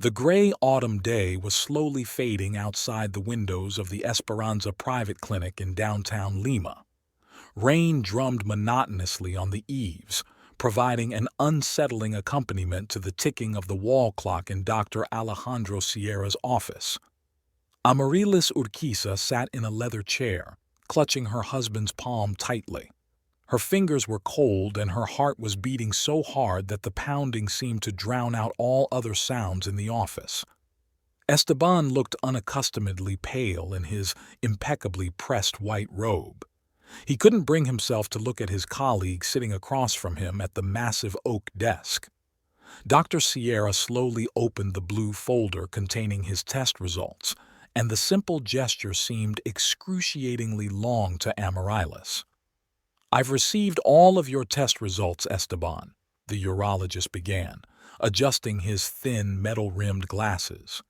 The gray autumn day was slowly fading outside the windows of the Esperanza Private Clinic in downtown Lima. Rain drummed monotonously on the eaves, providing an unsettling accompaniment to the ticking of the wall clock in Dr. Alejandro Sierra's office. Amaryllis Urquiza sat in a leather chair, clutching her husband's palm tightly. Her fingers were cold and her heart was beating so hard that the pounding seemed to drown out all other sounds in the office. Esteban looked unaccustomedly pale in his impeccably pressed white robe. He couldn't bring himself to look at his colleague sitting across from him at the massive oak desk. Dr. Sierra slowly opened the blue folder containing his test results, and the simple gesture seemed excruciatingly long to Amaryllis. "I've received all of your test results, Esteban," the urologist began, adjusting his thin, metal-rimmed glasses.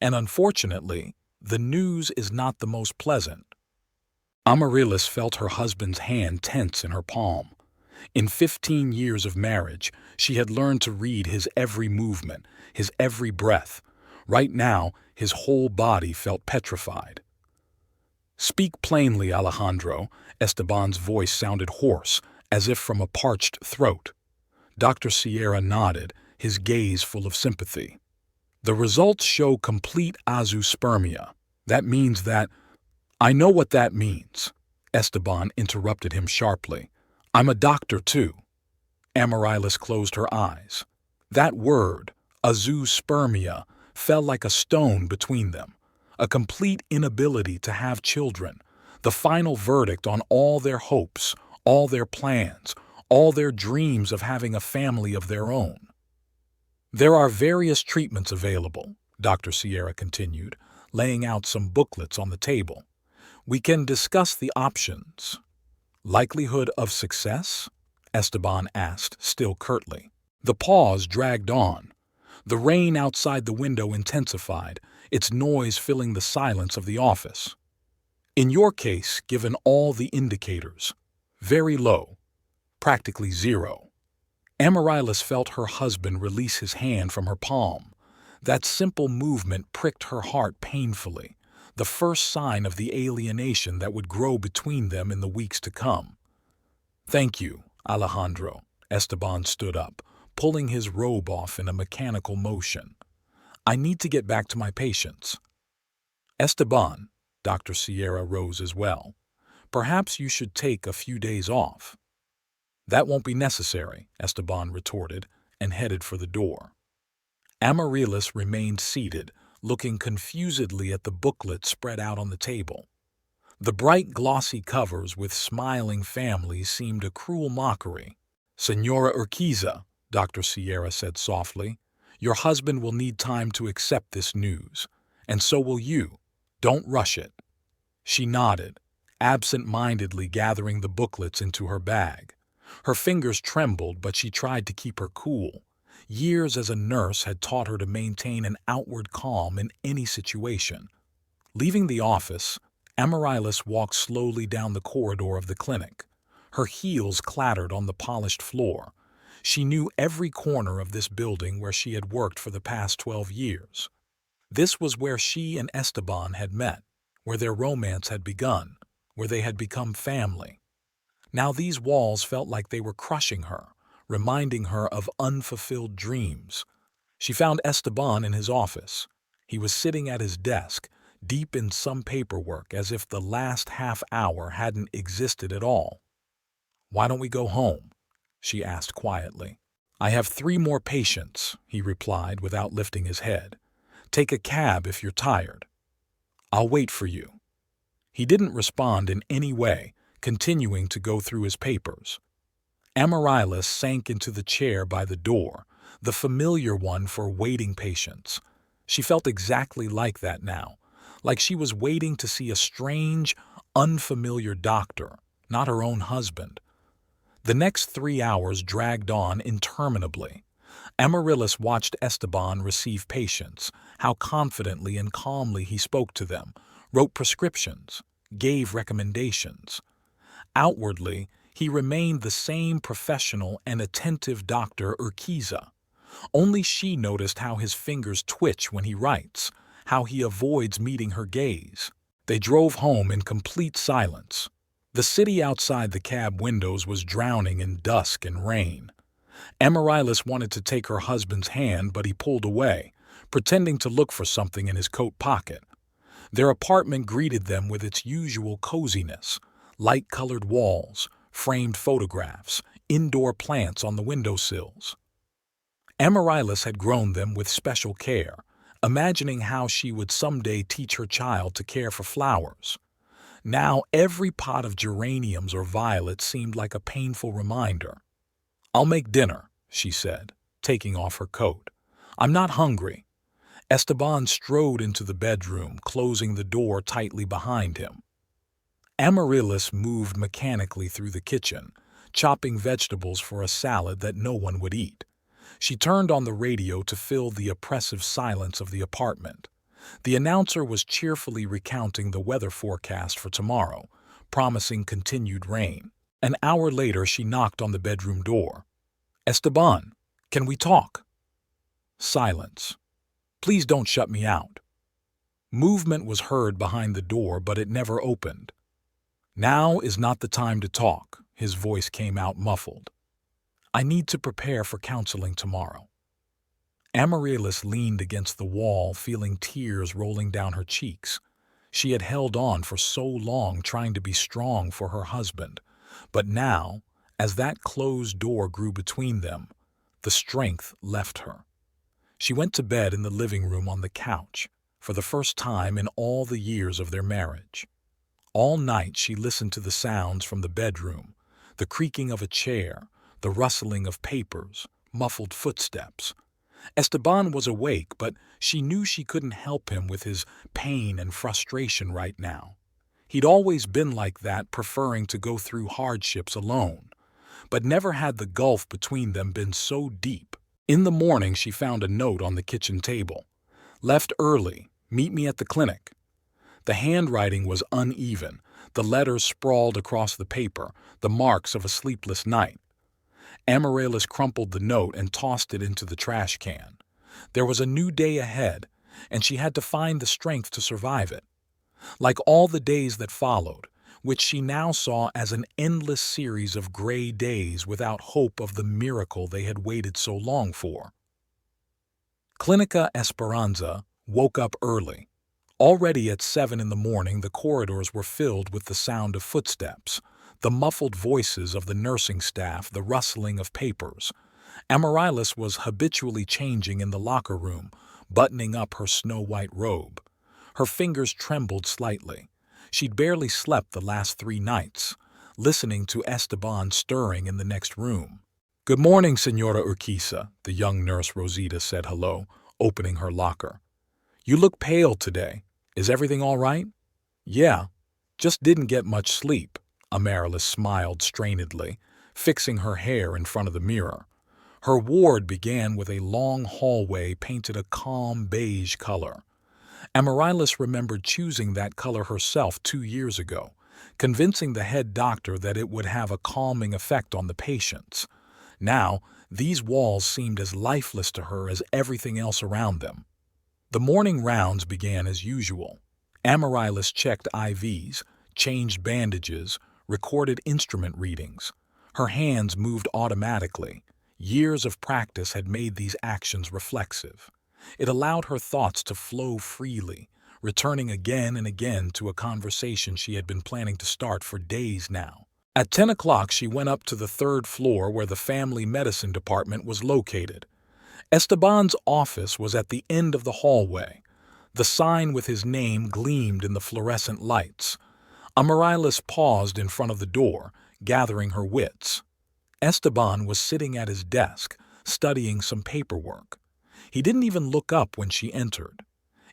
"And unfortunately, the news is not the most pleasant." Amaryllis felt her husband's hand tense in her palm. In 15 years of marriage, she had learned to read his every movement, his every breath. Right now, his whole body felt petrified. "Speak plainly, Alejandro." Esteban's voice sounded hoarse, as if from a parched throat. Dr. Sierra nodded, his gaze full of sympathy. "The results show complete azoospermia. That means that—" "I know what that means," Esteban interrupted him sharply. "I'm a doctor, too." Amaryllis closed her eyes. That word, azoospermia, fell like a stone between them. A complete inability to have children, the final verdict on all their hopes, all their plans, all their dreams of having a family of their own. "There are various treatments available," Dr. Sierra continued, laying out some booklets on the table. "We can discuss the options." "Likelihood of success?" Esteban asked, still curtly. The pause dragged on. The rain outside the window intensified, its noise filling the silence of the office. "In your case, given all the indicators, very low, practically zero." Amaryllis felt her husband release his hand from her palm. That simple movement pricked her heart painfully, the first sign of the alienation that would grow between them in the weeks to come. "Thank you, Alejandro." Esteban stood up, pulling his robe off in a mechanical motion. "I need to get back to my patients." "Esteban," Dr. Sierra rose as well, "perhaps you should take a few days off." "That won't be necessary," Esteban retorted, and headed for the door. Amaryllis remained seated, looking confusedly at the booklet spread out on the table. The bright glossy covers with smiling families seemed a cruel mockery. "Señora Urquiza," Dr. Sierra said softly, "your husband will need time to accept this news, and so will you. Don't rush it." She nodded, absent-mindedly gathering the booklets into her bag. Her fingers trembled, but she tried to keep her cool. Years as a nurse had taught her to maintain an outward calm in any situation. Leaving the office, Amaryllis walked slowly down the corridor of the clinic. Her heels clattered on the polished floor. She knew every corner of this building where she had worked for the past 12 years. This was where she and Esteban had met, where their romance had begun, where they had become family. Now these walls felt like they were crushing her, reminding her of unfulfilled dreams. She found Esteban in his office. He was sitting at his desk, deep in some paperwork, as if the last half hour hadn't existed at all. "Why don't we go home?" she asked quietly. "I have 3 more patients," he replied without lifting his head. "Take a cab if you're tired." "I'll wait for you." He didn't respond in any way, continuing to go through his papers. Amaryllis sank into the chair by the door, the familiar one for waiting patients. She felt exactly like that now, like she was waiting to see a strange, unfamiliar doctor, not her own husband. The next 3 hours dragged on interminably. Amaryllis watched Esteban receive patients, how confidently and calmly he spoke to them, wrote prescriptions, gave recommendations. Outwardly, he remained the same professional and attentive Dr. Urquiza. Only she noticed how his fingers twitch when he writes, how he avoids meeting her gaze. They drove home in complete silence. The city outside the cab windows was drowning in dusk and rain. Amaryllis wanted to take her husband's hand, but he pulled away, pretending to look for something in his coat pocket. Their apartment greeted them with its usual coziness: light-colored walls, framed photographs, indoor plants on the windowsills. Amaryllis had grown them with special care, imagining how she would someday teach her child to care for flowers. Now every pot of geraniums or violets seemed like a painful reminder. "I'll make dinner," she said, taking off her coat. "I'm not hungry." Esteban strode into the bedroom, closing the door tightly behind him. Amaryllis moved mechanically through the kitchen, chopping vegetables for a salad that no one would eat. She turned on the radio to fill the oppressive silence of the apartment. The announcer was cheerfully recounting the weather forecast for tomorrow, promising continued rain. An hour later, she knocked on the bedroom door. "Esteban, can we talk?" Silence. "Please don't shut me out." Movement was heard behind the door, but it never opened. "Now is not the time to talk," his voice came out muffled. "I need to prepare for counseling tomorrow." Amaryllis leaned against the wall, feeling tears rolling down her cheeks. She had held on for so long, trying to be strong for her husband. But now, as that closed door grew between them, the strength left her. She went to bed in the living room on the couch, for the first time in all the years of their marriage. All night she listened to the sounds from the bedroom: the creaking of a chair, the rustling of papers, muffled footsteps. Esteban was awake, but she knew she couldn't help him with his pain and frustration right now. He'd always been like that, preferring to go through hardships alone. But never had the gulf between them been so deep. In the morning, she found a note on the kitchen table. "Left early. Meet me at the clinic." The handwriting was uneven, the letters sprawled across the paper, the marks of a sleepless night. Amaryllis crumpled the note and tossed it into the trash can. There was a new day ahead, and she had to find the strength to survive it. Like all the days that followed, which she now saw as an endless series of gray days without hope of the miracle they had waited so long for. Clinica Esperanza woke up early. Already at 7 in the morning, the corridors were filled with the sound of footsteps, the muffled voices of the nursing staff, the rustling of papers. Amaryllis was habitually changing in the locker room, buttoning up her snow-white robe. Her fingers trembled slightly. She'd barely slept the last 3 nights, listening to Esteban stirring in the next room. "Good morning, Senora Urquiza," the young nurse Rosita said hello, opening her locker. "You look pale today. Is everything all right?" "Yeah, just didn't get much sleep," Amaryllis smiled strainedly, fixing her hair in front of the mirror. Her ward began with a long hallway painted a calm beige color. Amaryllis remembered choosing that color herself 2 years ago, convincing the head doctor that it would have a calming effect on the patients. Now, these walls seemed as lifeless to her as everything else around them. The morning rounds began as usual. Amaryllis checked IVs, changed bandages, recorded instrument readings. Her hands moved automatically. Years of practice had made these actions reflexive. It allowed her thoughts to flow freely, returning again and again to a conversation she had been planning to start for days now. At 10 o'clock, she went up to the 3rd floor where the family medicine department was located. Esteban's office was at the end of the hallway. The sign with his name gleamed in the fluorescent lights. Amaryllis paused in front of the door, gathering her wits. Esteban was sitting at his desk, studying some paperwork. He didn't even look up when she entered.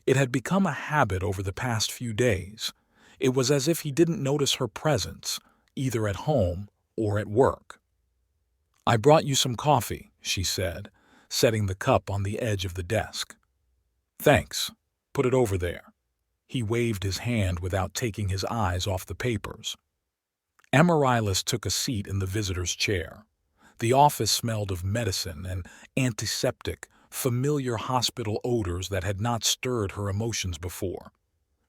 It had become a habit over the past few days. It was as if he didn't notice her presence, either at home or at work. "I brought you some coffee," she said, setting the cup on the edge of the desk. "Thanks. Put it over there." He waved his hand without taking his eyes off the papers. Amaryllis took a seat in the visitor's chair. The office smelled of medicine and antiseptic, familiar hospital odors that had not stirred her emotions before.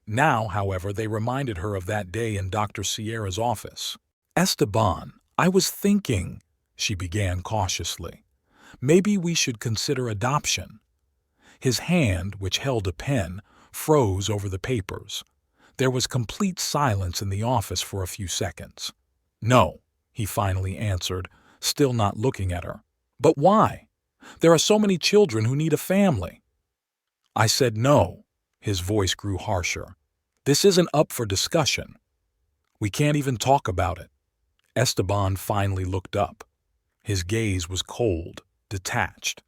Now, however, they reminded her of that day in Dr. Sierra's office. "Esteban, I was thinking," she began cautiously. "Maybe we should consider adoption." His hand, which held a pen, froze over the papers. There was complete silence in the office for a few seconds. "No," he finally answered, still not looking at her. "But why? There are so many children who need a family." "I said no." His voice grew harsher. "This isn't up for discussion. We can't even talk about it." Esteban finally looked up. His gaze was cold, detached.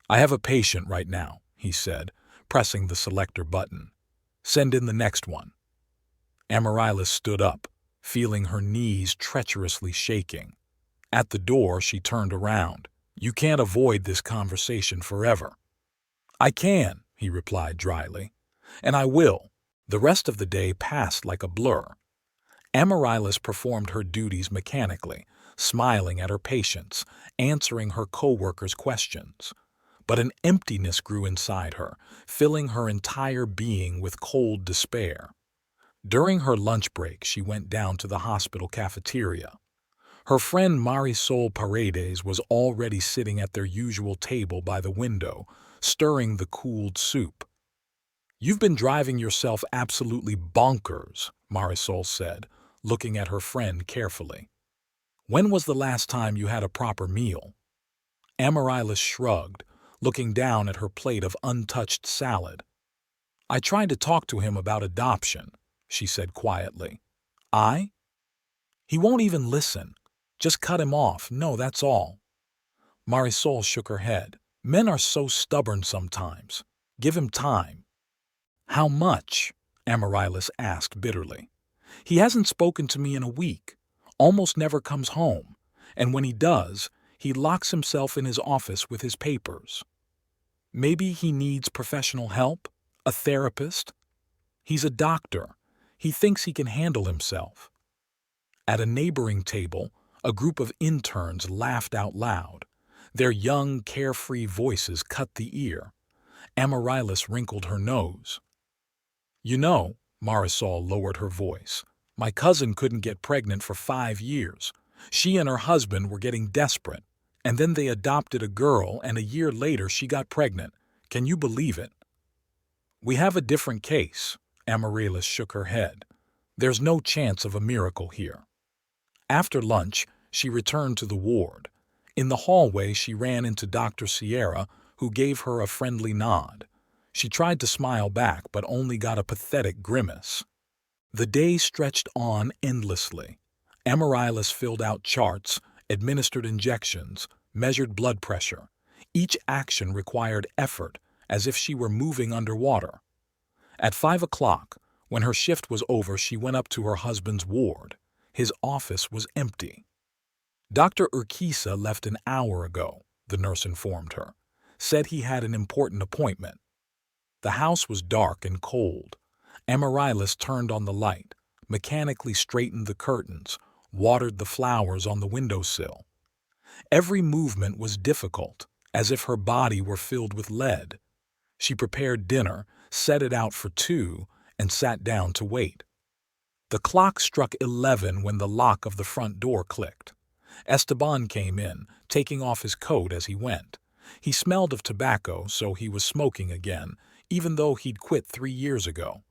"I have a patient right now," he said, pressing the selector button. "Send in the next one." Amaryllis stood up, feeling her knees treacherously shaking. At the door, she turned around. "You can't avoid this conversation forever." "I can," he replied dryly. "And I will." The rest of the day passed like a blur. Amaryllis performed her duties mechanically, smiling at her patients, answering her co-workers' questions. But an emptiness grew inside her, filling her entire being with cold despair. During her lunch break, she went down to the hospital cafeteria. Her friend Marisol Paredes was already sitting at their usual table by the window, stirring the cooled soup. "You've been driving yourself absolutely bonkers," Marisol said, looking at her friend carefully. "When was the last time you had a proper meal?" Amaryllis shrugged, looking down at her plate of untouched salad. "I tried to talk to him about adoption," she said quietly. He won't even listen. Just cut him off. No, that's all." Marisol shook her head. "Men are so stubborn sometimes. Give him time." "How much?" Amaryllis asked bitterly. "He hasn't spoken to me in a week, almost never comes home, and when he does, he locks himself in his office with his papers. Maybe he needs professional help? A therapist? He's a doctor. He thinks he can handle himself." At a neighboring table, a group of interns laughed out loud. Their young, carefree voices cut the ear. Amaryllis wrinkled her nose. "You know," Marisol lowered her voice, "my cousin couldn't get pregnant for 5 years. She and her husband were getting desperate, and then they adopted a girl, and a year later she got pregnant. Can you believe it?" "We have a different case." Amaryllis shook her head. "There's no chance of a miracle here." After lunch, she returned to the ward. In the hallway, she ran into Dr. Sierra, who gave her a friendly nod. She tried to smile back, but only got a pathetic grimace. The day stretched on endlessly. Amaryllis filled out charts, administered injections, measured blood pressure. Each action required effort, as if she were moving underwater. At 5 o'clock, when her shift was over, she went up to her husband's ward. His office was empty. "Dr. Urquiza left an hour ago," the nurse informed her. "Said he had an important appointment." The house was dark and cold. Amaryllis turned on the light, mechanically straightened the curtains, watered the flowers on the windowsill. Every movement was difficult, as if her body were filled with lead. She prepared dinner, set it out for 2, and sat down to wait. The clock struck 11 when the lock of the front door clicked. Esteban came in, taking off his coat as he went. He smelled of tobacco, so he was smoking again, even though he'd quit 3 years ago.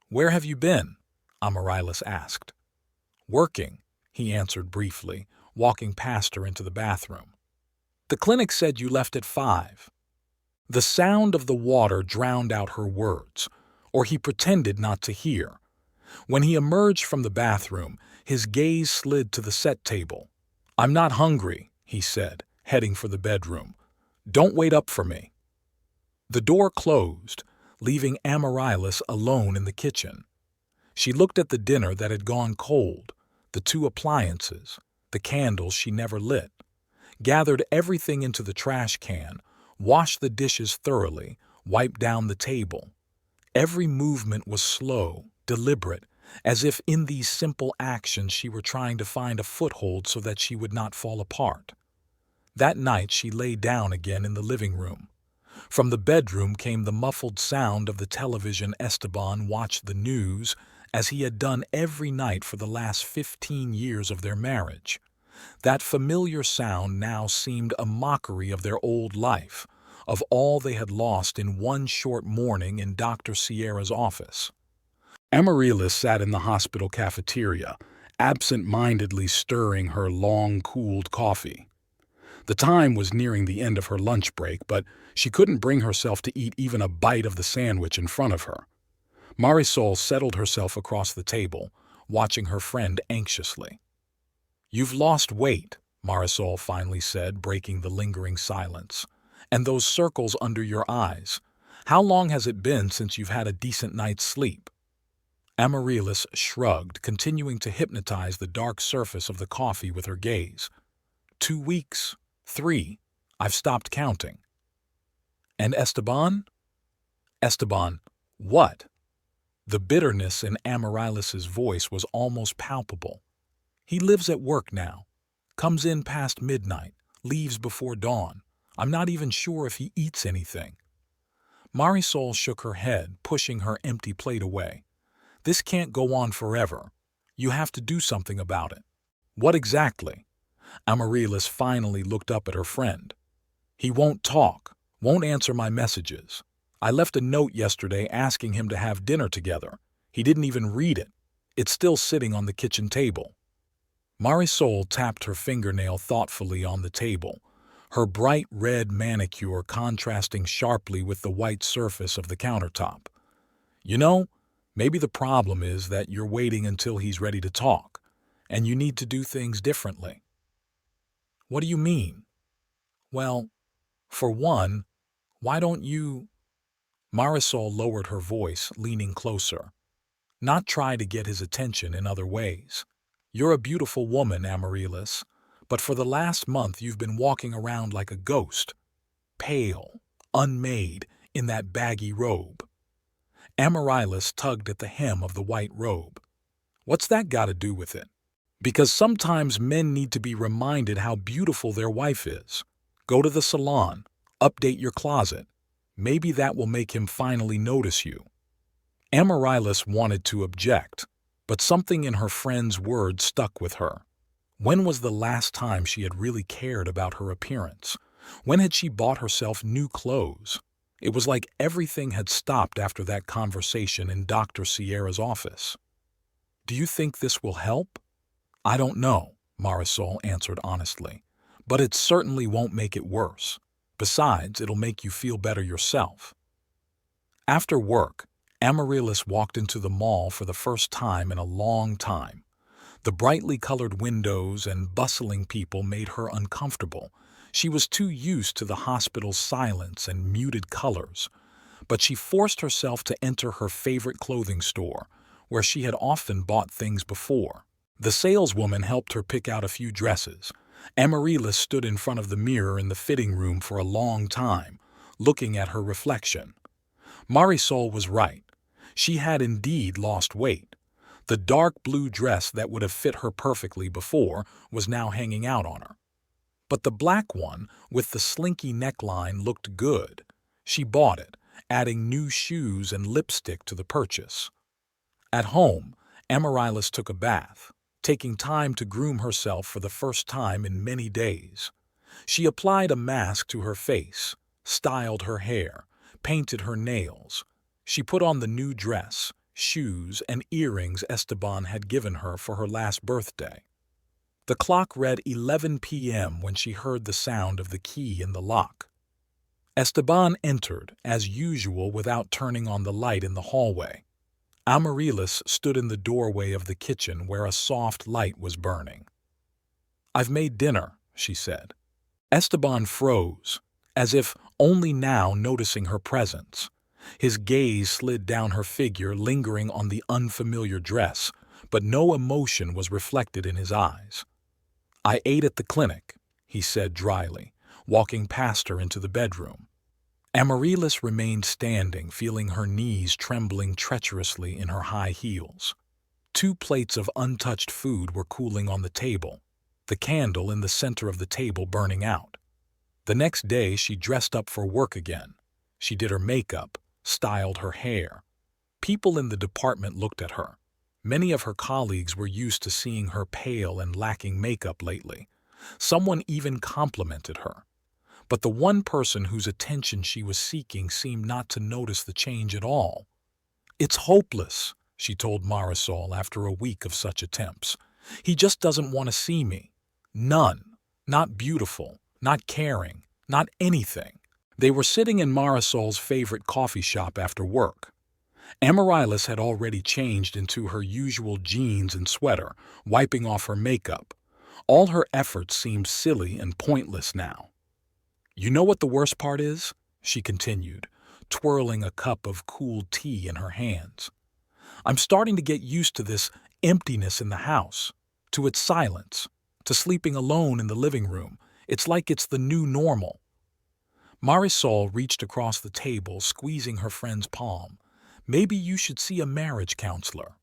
"Where have you been?" Amaryllis asked. "Working," he answered briefly, walking past her into the bathroom. "The clinic said you left at 5. The sound of the water drowned out her words, or he pretended not to hear. When he emerged from the bathroom, his gaze slid to the set table. "I'm not hungry," he said, heading for the bedroom. "Don't wait up for me." The door closed, leaving Amaryllis alone in the kitchen. She looked at the dinner that had gone cold, the 2 appliances, the candles she never lit, gathered everything into the trash can, washed the dishes thoroughly, wiped down the table. Every movement was slow, deliberate, as if in these simple actions she were trying to find a foothold so that she would not fall apart. That night she lay down again in the living room. From the bedroom came the muffled sound of the television. Esteban watched the news, as he had done every night for the last 15 years of their marriage. That familiar sound now seemed a mockery of their old life, of all they had lost in one short morning in Dr. Sierra's office. Amaryllis sat in the hospital cafeteria, absent-mindedly stirring her long-cooled coffee. The time was nearing the end of her lunch break, but she couldn't bring herself to eat even a bite of the sandwich in front of her. Marisol settled herself across the table, watching her friend anxiously. "You've lost weight," Marisol finally said, breaking the lingering silence. "And those circles under your eyes. How long has it been since you've had a decent night's sleep?" Amaryllis shrugged, continuing to hypnotize the dark surface of the coffee with her gaze. 2 weeks. 3. I've stopped counting." "And Esteban?" "Esteban, what?" The bitterness in Amaryllis's voice was almost palpable. "He lives at work now. Comes in past midnight, leaves before dawn. I'm not even sure if he eats anything." Marisol shook her head, pushing her empty plate away. "This can't go on forever. You have to do something about it." "What exactly?" Amaryllis finally looked up at her friend. "He won't talk, won't answer my messages. I left a note yesterday asking him to have dinner together. He didn't even read it. It's still sitting on the kitchen table." Marisol tapped her fingernail thoughtfully on the table, her bright red manicure contrasting sharply with the white surface of the countertop. "You know, maybe the problem is that you're waiting until he's ready to talk, and you need to do things differently." "What do you mean?" "Well, for one, why don't you—" Marisol lowered her voice, leaning closer. "Not try to get his attention in other ways. You're a beautiful woman, Amaryllis, but for the last month you've been walking around like a ghost, pale, unmade, in that baggy robe." Amaryllis tugged at the hem of the white robe. "What's that got to do with it?" "Because sometimes men need to be reminded how beautiful their wife is. Go to the salon, update your closet. Maybe that will make him finally notice you." Amaryllis wanted to object, but something in her friend's words stuck with her. When was the last time she had really cared about her appearance? When had she bought herself new clothes? It was like everything had stopped after that conversation in Dr. Sierra's office. "Do you think this will help?" "I don't know," Marisol answered honestly, "but it certainly won't make it worse. Besides, it'll make you feel better yourself." After work, Amaryllis walked into the mall for the first time in a long time. The brightly colored windows and bustling people made her uncomfortable. She was too used to the hospital's silence and muted colors. But she forced herself to enter her favorite clothing store, where she had often bought things before. The saleswoman helped her pick out a few dresses. Amaryllis stood in front of the mirror in the fitting room for a long time, looking at her reflection. Marisol was right. She had indeed lost weight. The dark blue dress that would have fit her perfectly before was now hanging out on her. But the black one, with the slinky neckline, looked good. She bought it, adding new shoes and lipstick to the purchase. At home, Amaryllis took a bath, taking time to groom herself for the first time in many days. She applied a mask to her face, styled her hair, painted her nails. She put on the new dress, shoes, and earrings Esteban had given her for her last birthday. The clock read 11 p.m. when she heard the sound of the key in the lock. Esteban entered, as usual, without turning on the light in the hallway. Amaryllis stood in the doorway of the kitchen where a soft light was burning. "I've made dinner," she said. Esteban froze, as if only now noticing her presence. His gaze slid down her figure, lingering on the unfamiliar dress, but no emotion was reflected in his eyes. "I ate at the clinic," he said dryly, walking past her into the bedroom. Amaryllis remained standing, feeling her knees trembling treacherously in her high heels. 2 plates of untouched food were cooling on the table, the candle in the center of the table burning out. The next day, she dressed up for work again. She did her makeup, styled her hair. People in the department looked at her. Many of her colleagues were used to seeing her pale and lacking makeup lately. Someone even complimented her. But the one person whose attention she was seeking seemed not to notice the change at all. "It's hopeless," she told Marisol after a week of such attempts. "He just doesn't want to see me. None. Not beautiful, not caring, not anything." They were sitting in Marisol's favorite coffee shop after work. Amaryllis had already changed into her usual jeans and sweater, wiping off her makeup. All her efforts seemed silly and pointless now. "You know what the worst part is?" she continued, twirling a cup of cool tea in her hands. "I'm starting to get used to this emptiness in the house, to its silence, to sleeping alone in the living room. It's like it's the new normal." Marisol reached across the table, squeezing her friend's palm. "Maybe you should see a marriage counselor."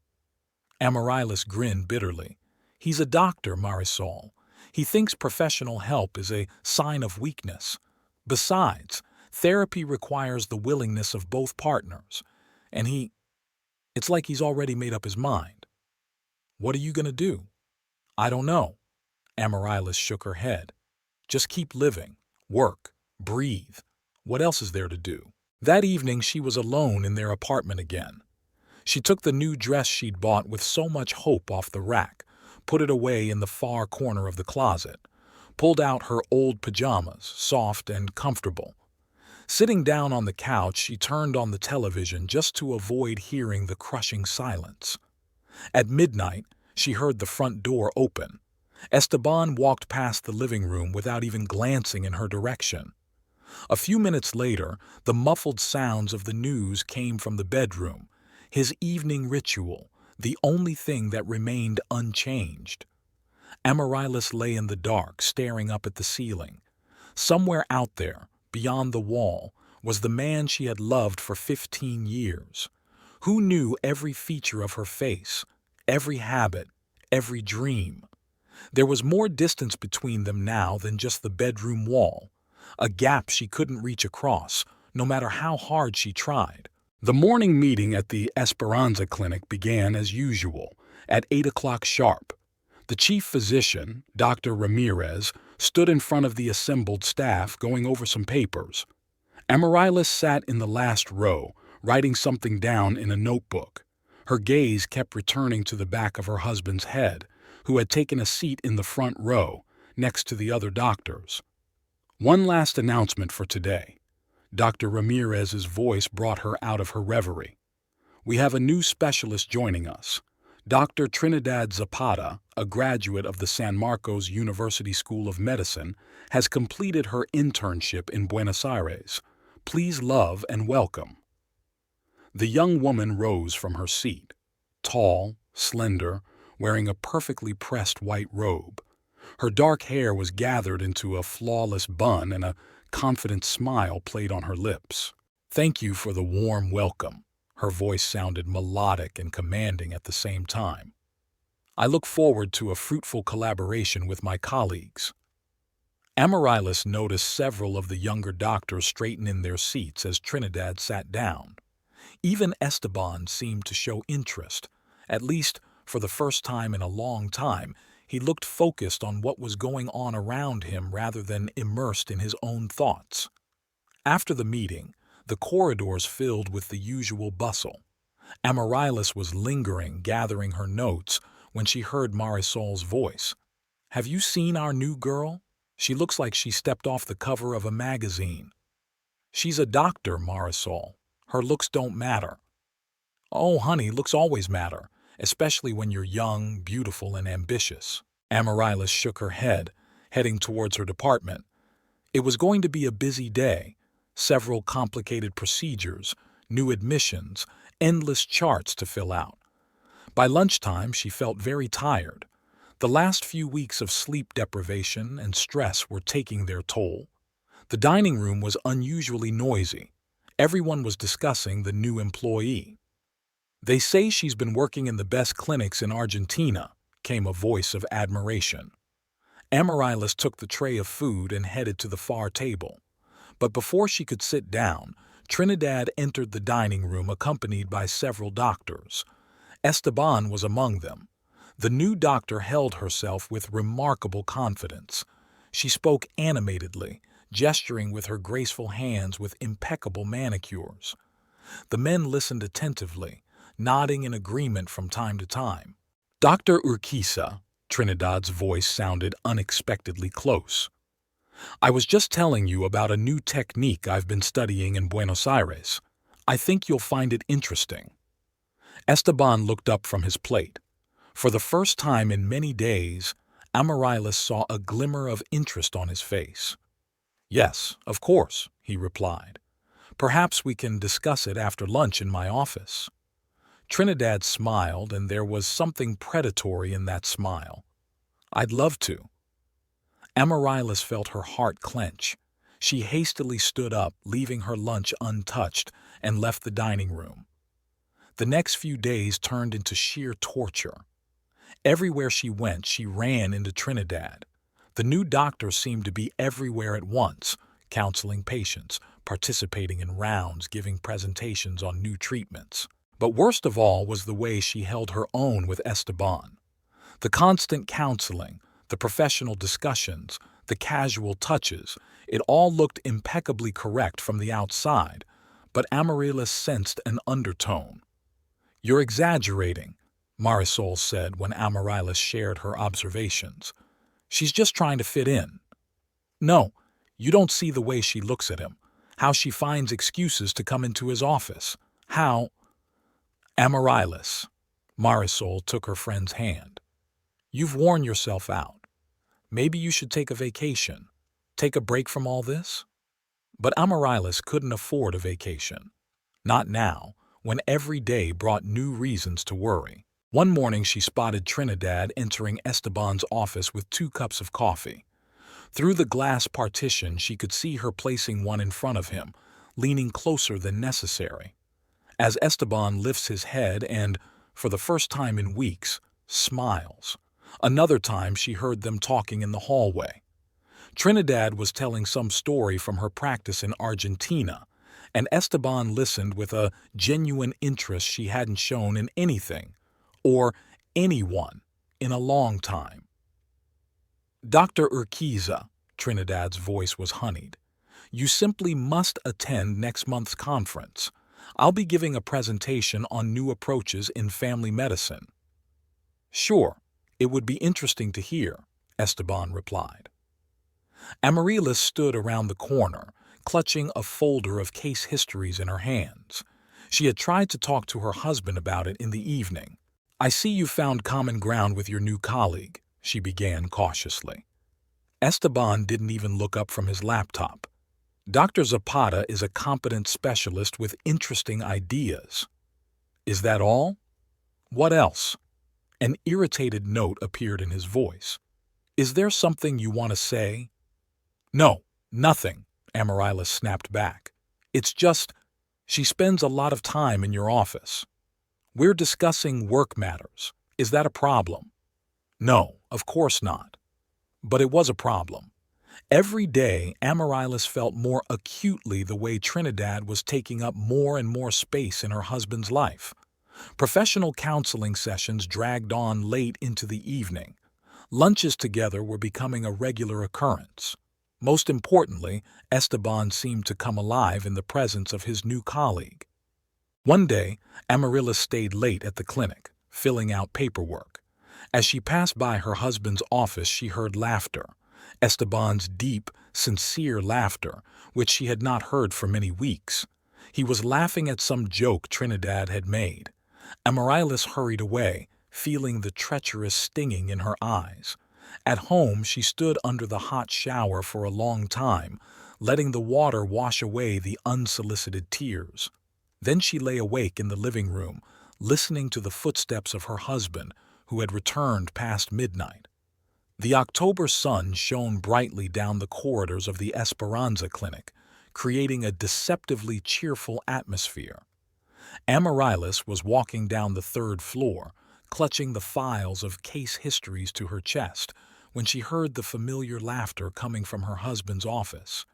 Amaryllis grinned bitterly. "He's a doctor, Marisol. He thinks professional help is a sign of weakness. Besides, therapy requires the willingness of both partners, and it's like he's already made up his mind." "What are you going to do?" "I don't know." Amaryllis shook her head. "Just keep living, work, breathe. What else is there to do?" That evening she was alone in their apartment again. She took the new dress she'd bought with so much hope off the rack, put it away in the far corner of the closet, pulled out her old pajamas, soft and comfortable. Sitting down on the couch, she turned on the television just to avoid hearing the crushing silence. At midnight, she heard the front door open. Esteban walked past the living room without even glancing in her direction. A few minutes later, the muffled sounds of the news came from the bedroom, his evening ritual, the only thing that remained unchanged. Amaryllis lay in the dark, staring up at the ceiling. Somewhere out there, beyond the wall, was the man she had loved for 15 years. Who knew every feature of her face, every habit, every dream? There was more distance between them now than just the bedroom wall, a gap she couldn't reach across, no matter how hard she tried. The morning meeting at the Esperanza Clinic began as usual, at 8 o'clock sharp. The chief physician, Dr. Ramirez, stood in front of the assembled staff going over some papers. Amaryllis sat in the last row, writing something down in a notebook. Her gaze kept returning to the back of her husband's head, who had taken a seat in the front row, next to the other doctors. "One last announcement for today." Dr. Ramirez's voice brought her out of her reverie. "We have a new specialist joining us. Dr. Trinidad Zapata, a graduate of the San Marcos University School of Medicine, has completed her internship in Buenos Aires. Please love and welcome." The young woman rose from her seat, tall, slender, wearing a perfectly pressed white robe. Her dark hair was gathered into a flawless bun and a confident smile played on her lips. "Thank you for the warm welcome." Her voice sounded melodic and commanding at the same time. "I look forward to a fruitful collaboration with my colleagues." Amaryllis noticed several of the younger doctors straighten in their seats as Trinidad sat down. Even Esteban seemed to show interest. At least, for the first time in a long time, he looked focused on what was going on around him rather than immersed in his own thoughts. After the meeting, the corridors filled with the usual bustle. Amaryllis was lingering, gathering her notes, when she heard Marisol's voice. "Have you seen our new girl? She looks like she stepped off the cover of a magazine." "She's a doctor, Marisol. Her looks don't matter." "Oh, honey, looks always matter, especially when you're young, beautiful, and ambitious." Amaryllis shook her head, heading towards her department. It was going to be a busy day. Several complicated procedures, new admissions, endless charts to fill out. By lunchtime, she felt very tired. The last few weeks of sleep deprivation and stress were taking their toll. The dining room was unusually noisy. Everyone was discussing the new employee. "They say she's been working in the best clinics in Argentina," came a voice of admiration. Amaryllis took the tray of food and headed to the far table. But before she could sit down, Trinidad entered the dining room accompanied by several doctors. Esteban was among them. The new doctor held herself with remarkable confidence. She spoke animatedly, gesturing with her graceful hands with impeccable manicures. The men listened attentively, nodding in agreement from time to time. Dr. Urquiza, Trinidad's voice sounded unexpectedly close. I was just telling you about a new technique I've been studying in Buenos Aires. I think you'll find it interesting. Esteban looked up from his plate. For the first time in many days, Amaryllis saw a glimmer of interest on his face. Yes, of course, he replied. Perhaps we can discuss it after lunch in my office. Trinidad smiled, and there was something predatory in that smile. I'd love to. Amaryllis felt her heart clench. She hastily stood up, leaving her lunch untouched, and left the dining room. The next few days turned into sheer torture. Everywhere she went, she ran into Trinidad. The new doctor seemed to be everywhere at once, counseling patients, participating in rounds, giving presentations on new treatments. But worst of all was the way she held her own with Esteban. The constant counseling, the professional discussions, the casual touches, it all looked impeccably correct from the outside, but Amaryllis sensed an undertone. You're exaggerating, Marisol said when Amaryllis shared her observations. She's just trying to fit in. No, you don't see the way she looks at him, how she finds excuses to come into his office, how— Amaryllis, Marisol took her friend's hand. You've worn yourself out. Maybe you should take a vacation. Take a break from all this? But Amaryllis couldn't afford a vacation. Not now, when every day brought new reasons to worry. One morning she spotted Trinidad entering Esteban's office with 2 cups of coffee. Through the glass partition she could see her placing one in front of him, leaning closer than necessary. As Esteban lifts his head and, for the first time in weeks, smiles. Another time she heard them talking in the hallway. Trinidad was telling some story from her practice in Argentina, and Esteban listened with a genuine interest she hadn't shown in anything, or anyone, in a long time. Dr. Urquiza, Trinidad's voice was honeyed. You simply must attend next month's conference. I'll be giving a presentation on new approaches in family medicine. Sure, it would be interesting to hear, Esteban replied. Amaryllis stood around the corner, clutching a folder of case histories in her hands. She had tried to talk to her husband about it in the evening. I see you found common ground with your new colleague, she began cautiously. Esteban didn't even look up from his laptop. Dr. Zapata is a competent specialist with interesting ideas. Is that all? What else? An irritated note appeared in his voice. Is there something you want to say? No, nothing, Amaryllis snapped back. It's just, she spends a lot of time in your office. We're discussing work matters. Is that a problem? No, of course not. But it was a problem. Every day, Amaryllis felt more acutely the way Trinidad was taking up more and more space in her husband's life. Professional counseling sessions dragged on late into the evening. Lunches together were becoming a regular occurrence. Most importantly, Esteban seemed to come alive in the presence of his new colleague. One day, Amaryllis stayed late at the clinic, filling out paperwork. As she passed by her husband's office, she heard laughter. Esteban's deep, sincere laughter, which she had not heard for many weeks. He was laughing at some joke Trinidad had made. Amaryllis hurried away, feeling the treacherous stinging in her eyes. At home, she stood under the hot shower for a long time, letting the water wash away the unsolicited tears. Then she lay awake in the living room, listening to the footsteps of her husband, who had returned past midnight. The October sun shone brightly down the corridors of the Esperanza Clinic, creating a deceptively cheerful atmosphere. Amaryllis was walking down the 3rd floor, clutching the files of case histories to her chest, when she heard the familiar laughter coming from her husband's office.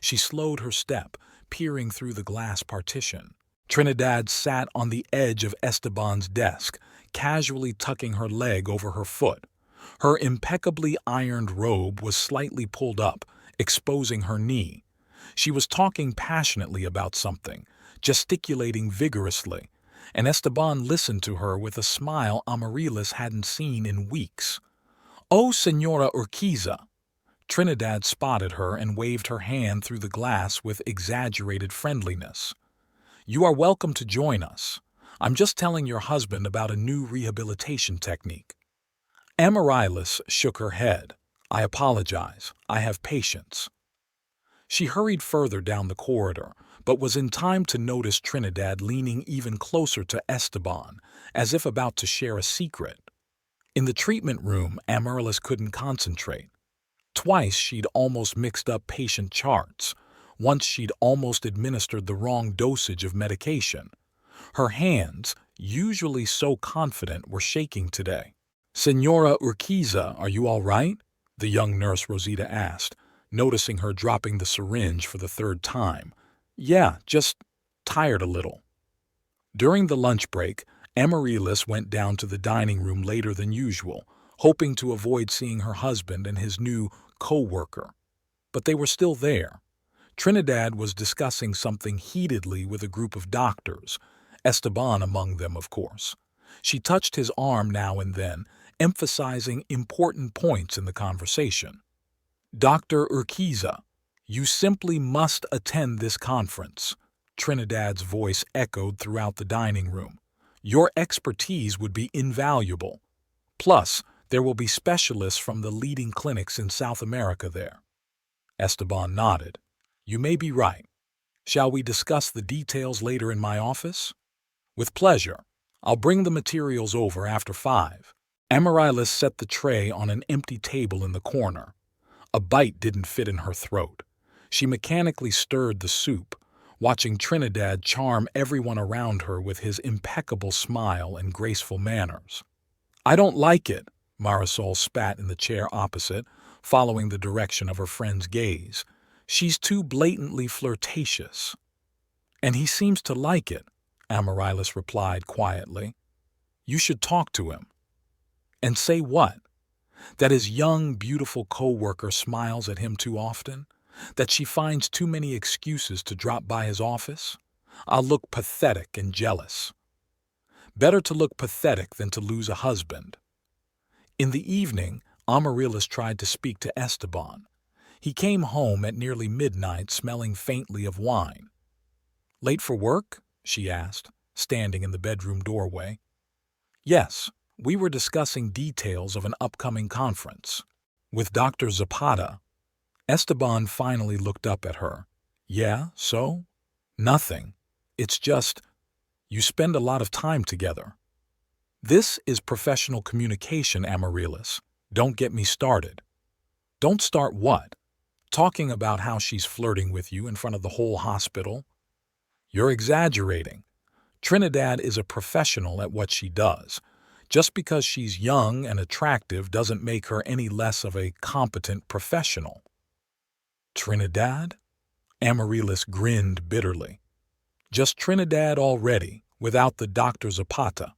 She slowed her step, peering through the glass partition. Trinidad sat on the edge of Esteban's desk, casually tucking her leg over her foot. Her impeccably ironed robe was slightly pulled up, exposing her knee. She was talking passionately about something, gesticulating vigorously, and Esteban listened to her with a smile Amaryllis hadn't seen in weeks. "Oh, Senora Urquiza!" Trinidad spotted her and waved her hand through the glass with exaggerated friendliness. "You are welcome to join us. I'm just telling your husband about a new rehabilitation technique." Amaryllis shook her head. "I apologize. I have patience." She hurried further down the corridor, but was in time to notice Trinidad leaning even closer to Esteban, as if about to share a secret. In the treatment room, Amaryllis couldn't concentrate. Twice she'd almost mixed up patient charts. Once she'd almost administered the wrong dosage of medication. Her hands, usually so confident, were shaking today. "Senora Urquiza, are you all right?" the young nurse Rosita asked, noticing her dropping the syringe for the third time. "Yeah, just tired a little." During the lunch break, Amaryllis went down to the dining room later than usual, hoping to avoid seeing her husband and his new co-worker. But they were still there. Trinidad was discussing something heatedly with a group of doctors, Esteban among them, of course. She touched his arm now and then, emphasizing important points in the conversation. "Dr. Urquiza, you simply must attend this conference." Trinidad's voice echoed throughout the dining room. "Your expertise would be invaluable. Plus, there will be specialists from the leading clinics in South America there." Esteban nodded. "You may be right. Shall we discuss the details later in my office?" "With pleasure. I'll bring the materials over after 5. Amaryllis set the tray on an empty table in the corner. A bite didn't fit in her throat. She mechanically stirred the soup, watching Trinidad charm everyone around her with his impeccable smile and graceful manners. "I don't like it," Marisol spat in the chair opposite, following the direction of her friend's gaze. "She's too blatantly flirtatious." "And he seems to like it," Amaryllis replied quietly. "You should talk to him." "And say what? That his young, beautiful co-worker smiles at him too often? That she finds too many excuses to drop by his office? I'll look pathetic and jealous." Better to look pathetic than to lose a husband. In the evening, Amaryllis tried to speak to Esteban. He came home at nearly midnight, smelling faintly of wine. "Late for work?" she asked, standing in the bedroom doorway. "Yes, we were discussing details of an upcoming conference with Dr. Zapata." Esteban finally looked up at her. "Yeah, so?" "Nothing. It's just, you spend a lot of time together." "This is professional communication, Amaryllis. Don't get me started." "Don't start what? Talking about how she's flirting with you in front of the whole hospital?" "You're exaggerating. Trinidad is a professional at what she does. Just because she's young and attractive doesn't make her any less of a competent professional." "Trinidad?" Amaryllis grinned bitterly. "Just Trinidad already, without the Dr. Zapata."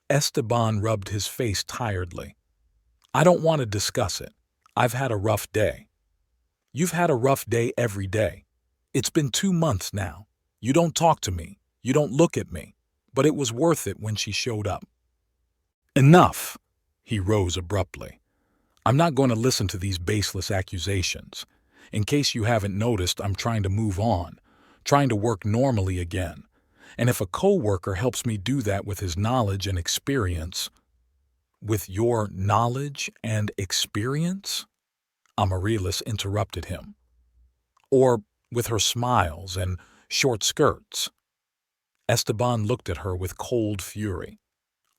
Esteban rubbed his face tiredly. "I don't want to discuss it. I've had a rough day." "You've had a rough day every day. It's been 2 months now. You don't talk to me. You don't look at me. But it was worth it when she showed up." "Enough!" He rose abruptly. "I'm not going to listen to these baseless accusations. In case you haven't noticed, I'm trying to move on, trying to work normally again. And if a co-worker helps me do that with his knowledge and experience—" "With your knowledge and experience?" Amaryllis interrupted him. "Or with her smiles and short skirts?" Esteban looked at her with cold fury.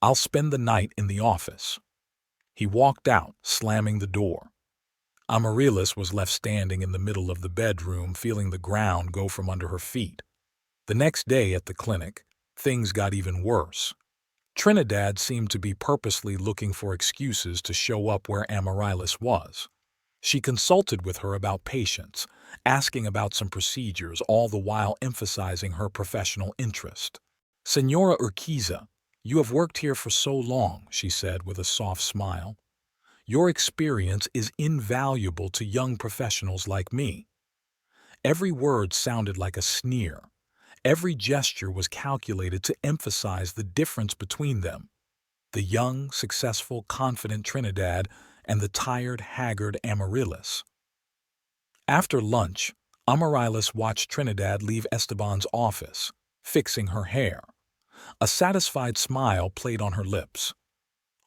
"I'll spend the night in the office." He walked out, slamming the door. Amaryllis was left standing in the middle of the bedroom, feeling the ground go from under her feet. The next day at the clinic, things got even worse. Trinidad seemed to be purposely looking for excuses to show up where Amaryllis was. She consulted with her about patients, asking about some procedures, all the while emphasizing her professional interest. Senora Urquiza, you have worked here for so long, she said with a soft smile. Your experience is invaluable to young professionals like me. Every word sounded like a sneer. Every gesture was calculated to emphasize the difference between them. The young, successful, confident Trinidad and the tired, haggard Amaryllis. After lunch, Amaryllis watched Trinidad leave Esteban's office, fixing her hair. A satisfied smile played on her lips.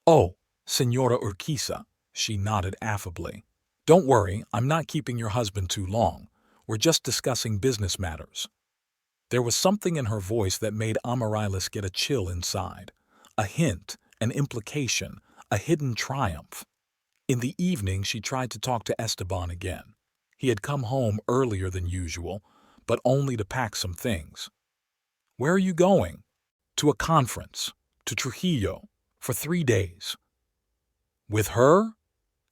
Oh, Senora Urquiza, she nodded affably. Don't worry, I'm not keeping your husband too long. We're just discussing business matters. There was something in her voice that made Amaryllis get a chill inside. A hint, an implication, a hidden triumph. In the evening, she tried to talk to Esteban again. He had come home earlier than usual, but only to pack some things. Where are you going? To a conference, to Trujillo, for 3 days. With her?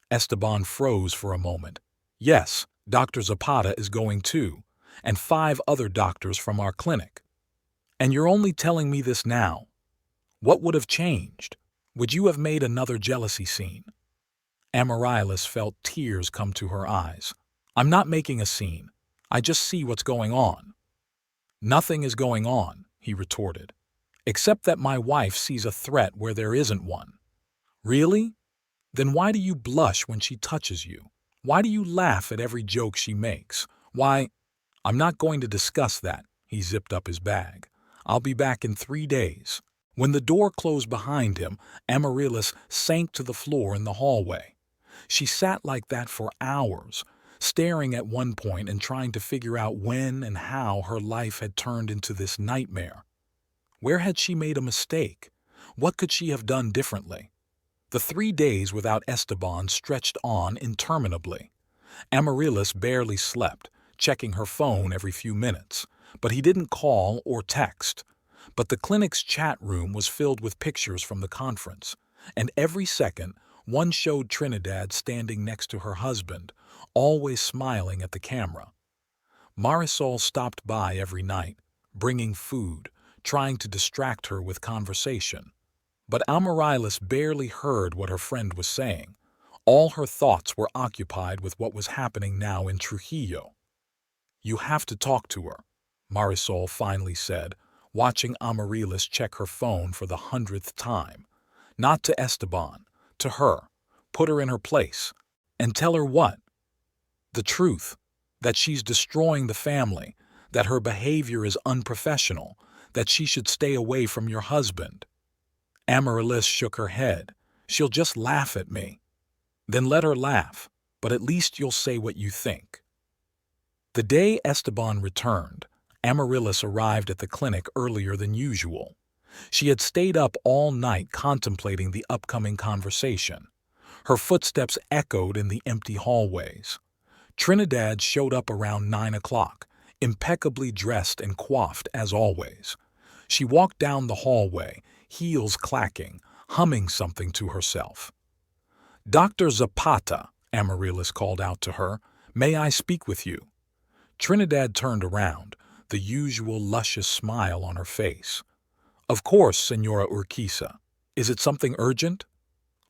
Esteban froze for a moment. Yes, Dr. Zapata is going too, and 5 other doctors from our clinic. And you're only telling me this now. What would have changed? Would you have made another jealousy scene? Amaryllis felt tears come to her eyes. I'm not making a scene. I just see what's going on. Nothing is going on, he retorted, except that my wife sees a threat where there isn't one. Really? Then why do you blush when she touches you? Why do you laugh at every joke she makes? Why? I'm not going to discuss that. He zipped up his bag. I'll be back in 3 days. When the door closed behind him, Amaryllis sank to the floor in the hallway. She sat like that for hours, staring at one point and trying to figure out when and how her life had turned into this nightmare. Where had she made a mistake? What could she have done differently? The 3 days without Esteban stretched on interminably. Amaryllis barely slept, checking her phone every few minutes, but he didn't call or text. But the clinic's chat room was filled with pictures from the conference, and every second one showed Trinidad standing next to her husband, always smiling at the camera. Marisol stopped by every night, bringing food, trying to distract her with conversation. But Amaryllis barely heard what her friend was saying. All her thoughts were occupied with what was happening now in Trujillo. You have to talk to her, Marisol finally said, watching Amaryllis check her phone for the 100th time. Not to Esteban, to her. Put her in her place. And tell her what? The truth. That she's destroying the family, that her behavior is unprofessional, that she should stay away from your husband. Amaryllis shook her head. She'll just laugh at me. Then let her laugh, but at least you'll say what you think. The day Esteban returned, Amaryllis arrived at the clinic earlier than usual. She had stayed up all night contemplating the upcoming conversation. Her footsteps echoed in the empty hallways. Trinidad showed up around 9 o'clock, impeccably dressed and coiffed as always. She walked down the hallway, heels clacking, humming something to herself. Dr. Zapata, Amaryllis called out to her, may I speak with you? Trinidad turned around, the usual luscious smile on her face. Of course, Senora Urquiza. Is it something urgent?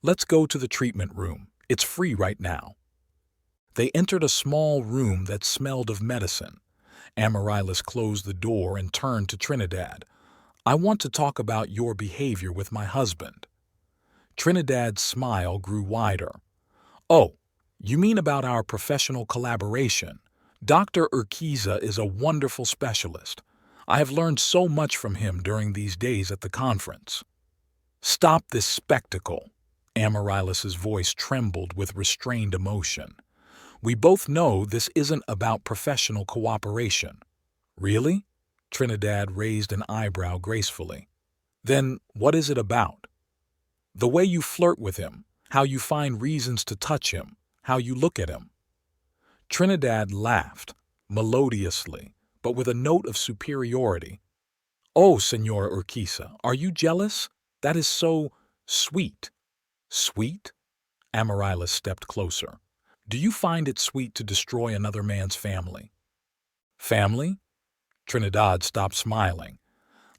Let's go to the treatment room. It's free right now. They entered a small room that smelled of medicine. Amaryllis closed the door and turned to Trinidad. I want to talk about your behavior with my husband. Trinidad's smile grew wider. Oh, you mean about our professional collaboration? Dr. Urquiza is a wonderful specialist. I have learned so much from him during these days at the conference. Stop this spectacle. Amaryllis's voice trembled with restrained emotion. We both know this isn't about professional cooperation. Really? Trinidad raised an eyebrow gracefully. Then what is it about? The way you flirt with him, how you find reasons to touch him, how you look at him. Trinidad laughed, melodiously, but with a note of superiority. Oh, Senora Urquiza, are you jealous? That is so sweet. Sweet? Amaryllis stepped closer. Do you find it sweet to destroy another man's family? Family? Trinidad stopped smiling.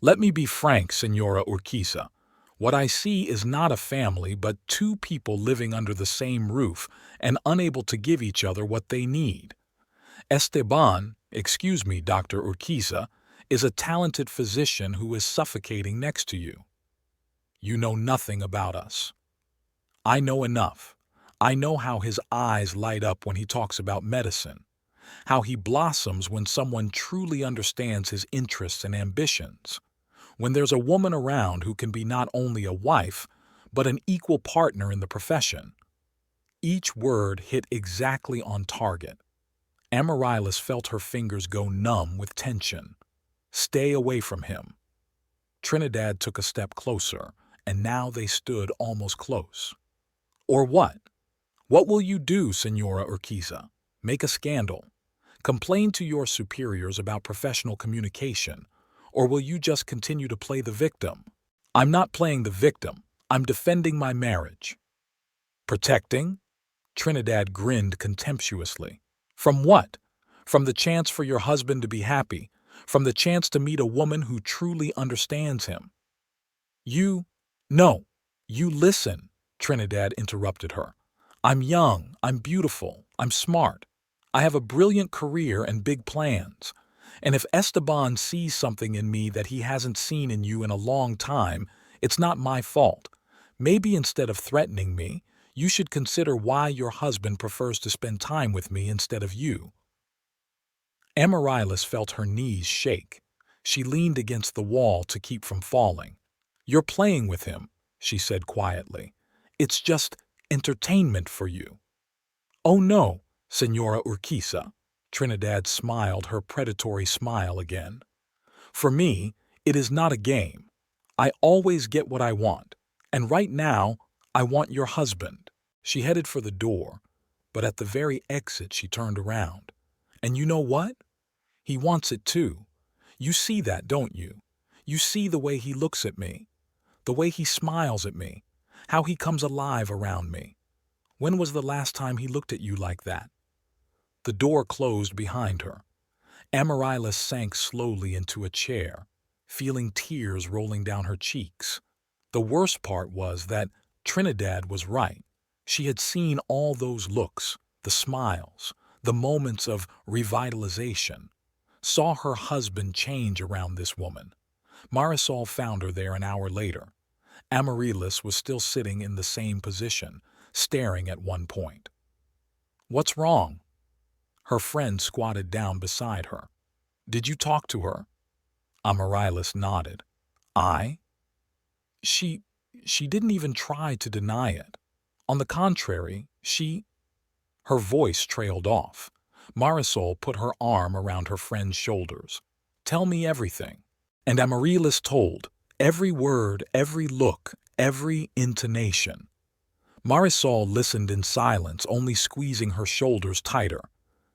Let me be frank, Senora Urquiza. What I see is not a family, but two people living under the same roof and unable to give each other what they need. Esteban, excuse me, Dr. Urquiza, is a talented physician who is suffocating next to you. You know nothing about us. I know enough. I know how his eyes light up when he talks about medicine, how he blossoms when someone truly understands his interests and ambitions, when there's a woman around who can be not only a wife, but an equal partner in the profession. Each word hit exactly on target. Amaryllis felt her fingers go numb with tension. Stay away from him. Trinidad took a step closer, and now they stood almost close. Or what? What will you do, Senora Urquiza? Make a scandal? Complain to your superiors about professional communication? Or will you just continue to play the victim? I'm not playing the victim. I'm defending my marriage. Protecting? Trinidad grinned contemptuously. From what? From the chance for your husband to be happy, from the chance to meet a woman who truly understands him. No, you listen, Trinidad interrupted her. I'm young, I'm beautiful, I'm smart. I have a brilliant career and big plans. And if Esteban sees something in me that he hasn't seen in you in a long time, it's not my fault. Maybe instead of threatening me, you should consider why your husband prefers to spend time with me instead of you. Amaryllis felt her knees shake. She leaned against the wall to keep from falling. You're playing with him, she said quietly. It's just entertainment for you. Oh no, Senora Urquiza. Trinidad smiled her predatory smile again. For me, it is not a game. I always get what I want, and right now, I want your husband. She headed for the door, but at the very exit she turned around. And you know what? He wants it too. You see that, don't you? You see the way he looks at me, the way he smiles at me, how he comes alive around me. When was the last time he looked at you like that? The door closed behind her. Amaryllis sank slowly into a chair, feeling tears rolling down her cheeks. The worst part was that Trinidad was right. She had seen all those looks, the smiles, the moments of revitalization, saw her husband change around this woman. Marisol found her there an hour later. Amaryllis was still sitting in the same position, staring at one point. What's wrong? Her friend squatted down beside her. Did you talk to her? Amaryllis nodded. I? She didn't even try to deny it. On the contrary, Her voice trailed off. Marisol put her arm around her friend's shoulders. Tell me everything. And Amaryllis told, every word, every look, every intonation. Marisol listened in silence, only squeezing her shoulders tighter.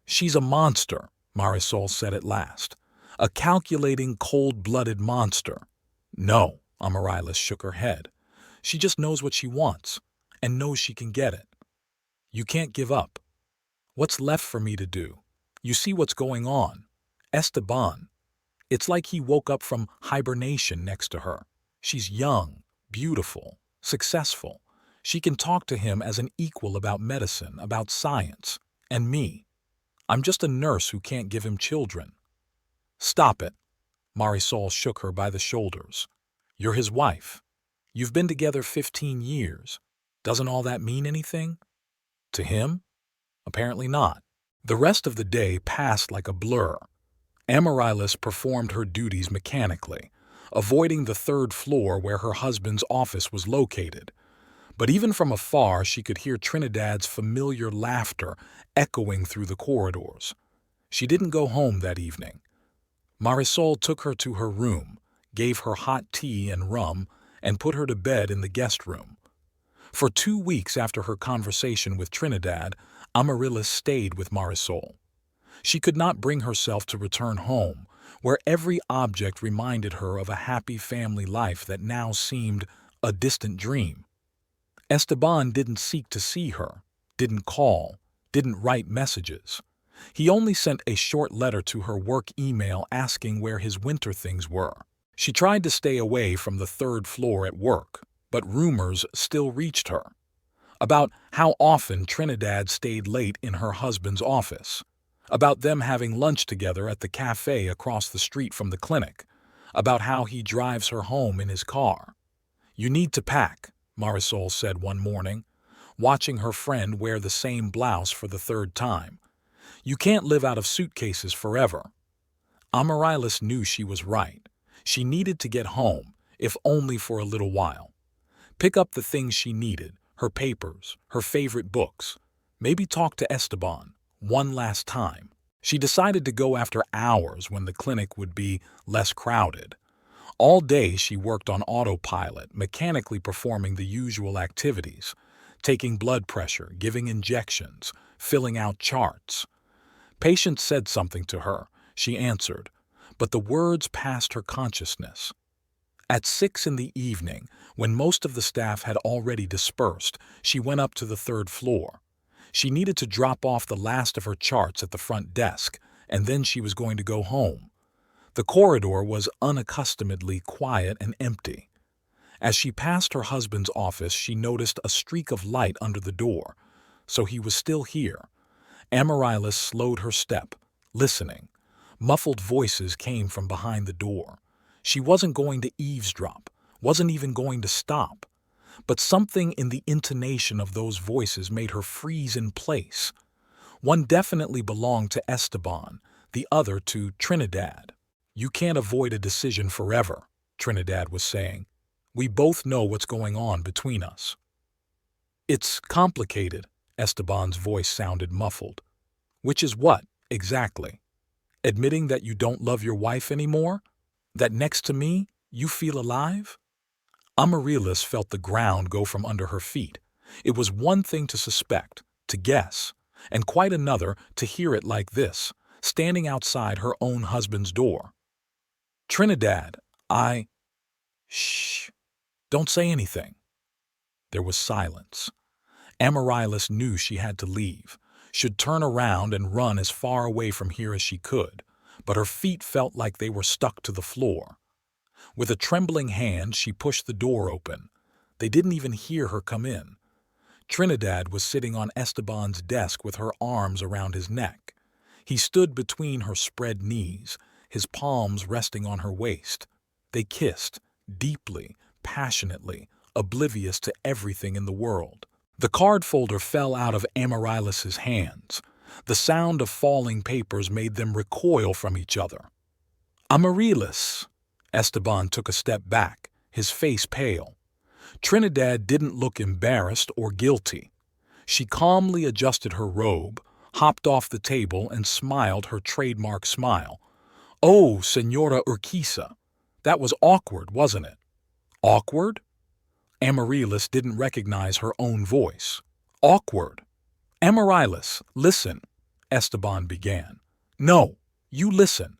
She's a monster, Marisol said at last. A calculating, cold-blooded monster. No, Amaryllis shook her head. She just knows what she wants, and knows she can get it. You can't give up. What's left for me to do? You see what's going on. Esteban. It's like he woke up from hibernation next to her. She's young, beautiful, successful. She can talk to him as an equal about medicine, about science. And me. I'm just a nurse who can't give him children. Stop it. Marisol shook her by the shoulders. You're his wife. You've been together 15 years. Doesn't all that mean anything? To him? Apparently not. The rest of the day passed like a blur. Amaryllis performed her duties mechanically, avoiding the third floor where her husband's office was located. But even from afar she could hear Trinidad's familiar laughter echoing through the corridors. She didn't go home that evening. Marisol took her to her room, gave her hot tea and rum, and put her to bed in the guest room. For 2 weeks after her conversation with Trinidad, Amaryllis stayed with Marisol. She could not bring herself to return home, where every object reminded her of a happy family life that now seemed a distant dream. Esteban didn't seek to see her, didn't call, didn't write messages. He only sent a short letter to her work email asking where his winter things were. She tried to stay away from the third floor at work, but rumors still reached her about how often Trinidad stayed late in her husband's office, about them having lunch together at the cafe across the street from the clinic, about how he drives her home in his car. "You need to pack," Marisol said one morning, watching her friend wear the same blouse for the third time. "You can't live out of suitcases forever." Amaryllis knew she was right. She needed to get home, if only for a little while. Pick up the things she needed, her papers, her favorite books. Maybe talk to Esteban, one last time. She decided to go after hours when the clinic would be less crowded. All day she worked on autopilot, mechanically performing the usual activities, taking blood pressure, giving injections, filling out charts. Patients said something to her. She answered, but the words passed her consciousness. At 6 in the evening, when most of the staff had already dispersed, she went up to the third floor. She needed to drop off the last of her charts at the front desk, and then she was going to go home. The corridor was unaccustomedly quiet and empty. As she passed her husband's office, she noticed a streak of light under the door, so he was still here. Amaryllis slowed her step, listening. Muffled voices came from behind the door. She wasn't going to eavesdrop, wasn't even going to stop. But something in the intonation of those voices made her freeze in place. One definitely belonged to Esteban, the other to Trinidad. "You can't avoid a decision forever," Trinidad was saying. "We both know what's going on between us." "It's complicated," Esteban's voice sounded muffled. "Which is what, exactly? Admitting that you don't love your wife anymore? That next to me, you feel alive?" Amaryllis felt the ground go from under her feet. It was one thing to suspect, to guess, and quite another to hear it like this, standing outside her own husband's door. "Trinidad, Shh, don't say anything." There was silence. Amaryllis knew she had to leave, should turn around and run as far away from here as she could, but her feet felt like they were stuck to the floor. With a trembling hand, she pushed the door open. They didn't even hear her come in. Trinidad was sitting on Esteban's desk with her arms around his neck. He stood between her spread knees, his palms resting on her waist. They kissed, deeply, passionately, oblivious to everything in the world. The card folder fell out of Amaryllis's hands. The sound of falling papers made them recoil from each other. "Amaryllis!" Esteban took a step back, his face pale. Trinidad didn't look embarrassed or guilty. She calmly adjusted her robe, hopped off the table, and smiled her trademark smile. "Oh, Senora Urquiza, that was awkward, wasn't it?" "Awkward?" Amaryllis didn't recognize her own voice. "Awkward." "Amaryllis, listen," Esteban began. "No, you listen."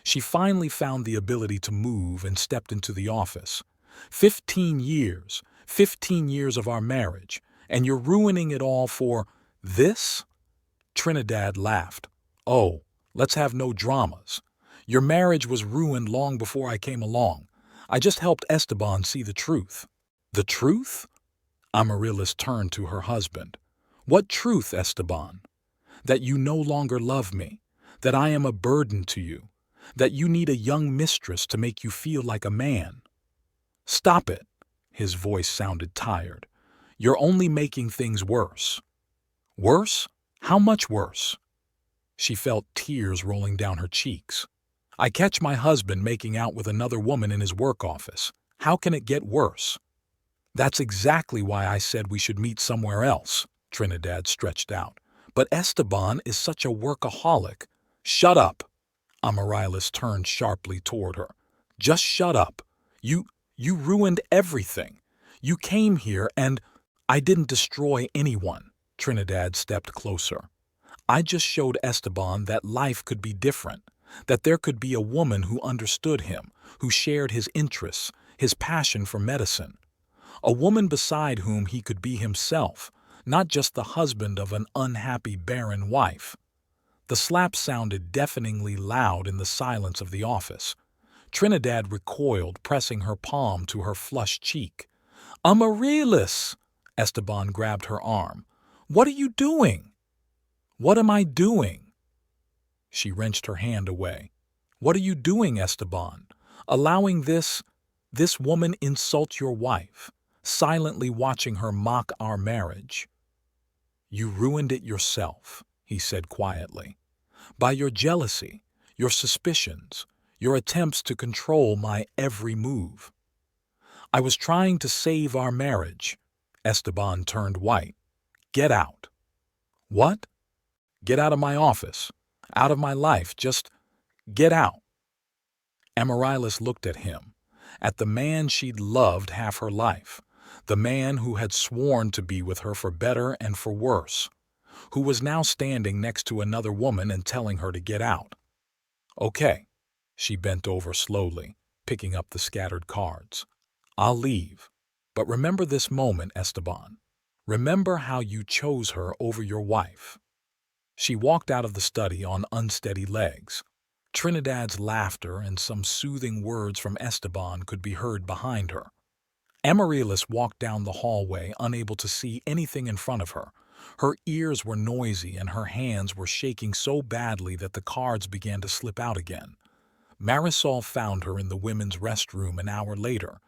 She finally found the ability to move and stepped into the office. 15 years of our marriage, and you're ruining it all for this?" Trinidad laughed. "Oh, let's have no dramas. Your marriage was ruined long before I came along. I just helped Esteban see the truth." "The truth?" Amaryllis turned to her husband. "What truth, Esteban? That you no longer love me, that I am a burden to you, that you need a young mistress to make you feel like a man." "Stop it." His voice sounded tired. "You're only making things worse." "Worse? How much worse?" She felt tears rolling down her cheeks. "I catch my husband making out with another woman in his work office. How can it get worse?" "That's exactly why I said we should meet somewhere else," Trinidad stretched out. "But Esteban is such a workaholic." "Shut up." Amaryllis turned sharply toward her. "Just shut up. You ruined everything. You came here and—" "I didn't destroy anyone." Trinidad stepped closer. "I just showed Esteban that life could be different, that there could be a woman who understood him, who shared his interests, his passion for medicine. A woman beside whom he could be himself, not just the husband of an unhappy barren wife. The slap sounded deafeningly loud in the silence of the office. Trinidad recoiled, pressing her palm to her flushed cheek. "Amaryllis!" Esteban grabbed her arm. "What are you doing?" "What am I doing?" She wrenched her hand away. "What are you doing, Esteban? Allowing this woman insult your wife, silently watching her mock our marriage." "You ruined it yourself," he said quietly. "By your jealousy, your suspicions, your attempts to control my every move." "I was trying to save our marriage." Esteban turned white. "Get out." "What?" "Get out of my office. Out of my life. Just get out." Amaryllis looked at him, at the man she'd loved half her life, the man who had sworn to be with her for better and for worse, who was now standing next to another woman and telling her to get out. "Okay." She bent over slowly, picking up the scattered cards. "I'll leave. But remember this moment, Esteban. Remember how you chose her over your wife." She walked out of the study on unsteady legs. Trinidad's laughter and some soothing words from Esteban could be heard behind her. Amaryllis walked down the hallway, unable to see anything in front of her. Her ears were noisy and her hands were shaking so badly that the cards began to slip out again. Marisol found her in the women's restroom an hour later.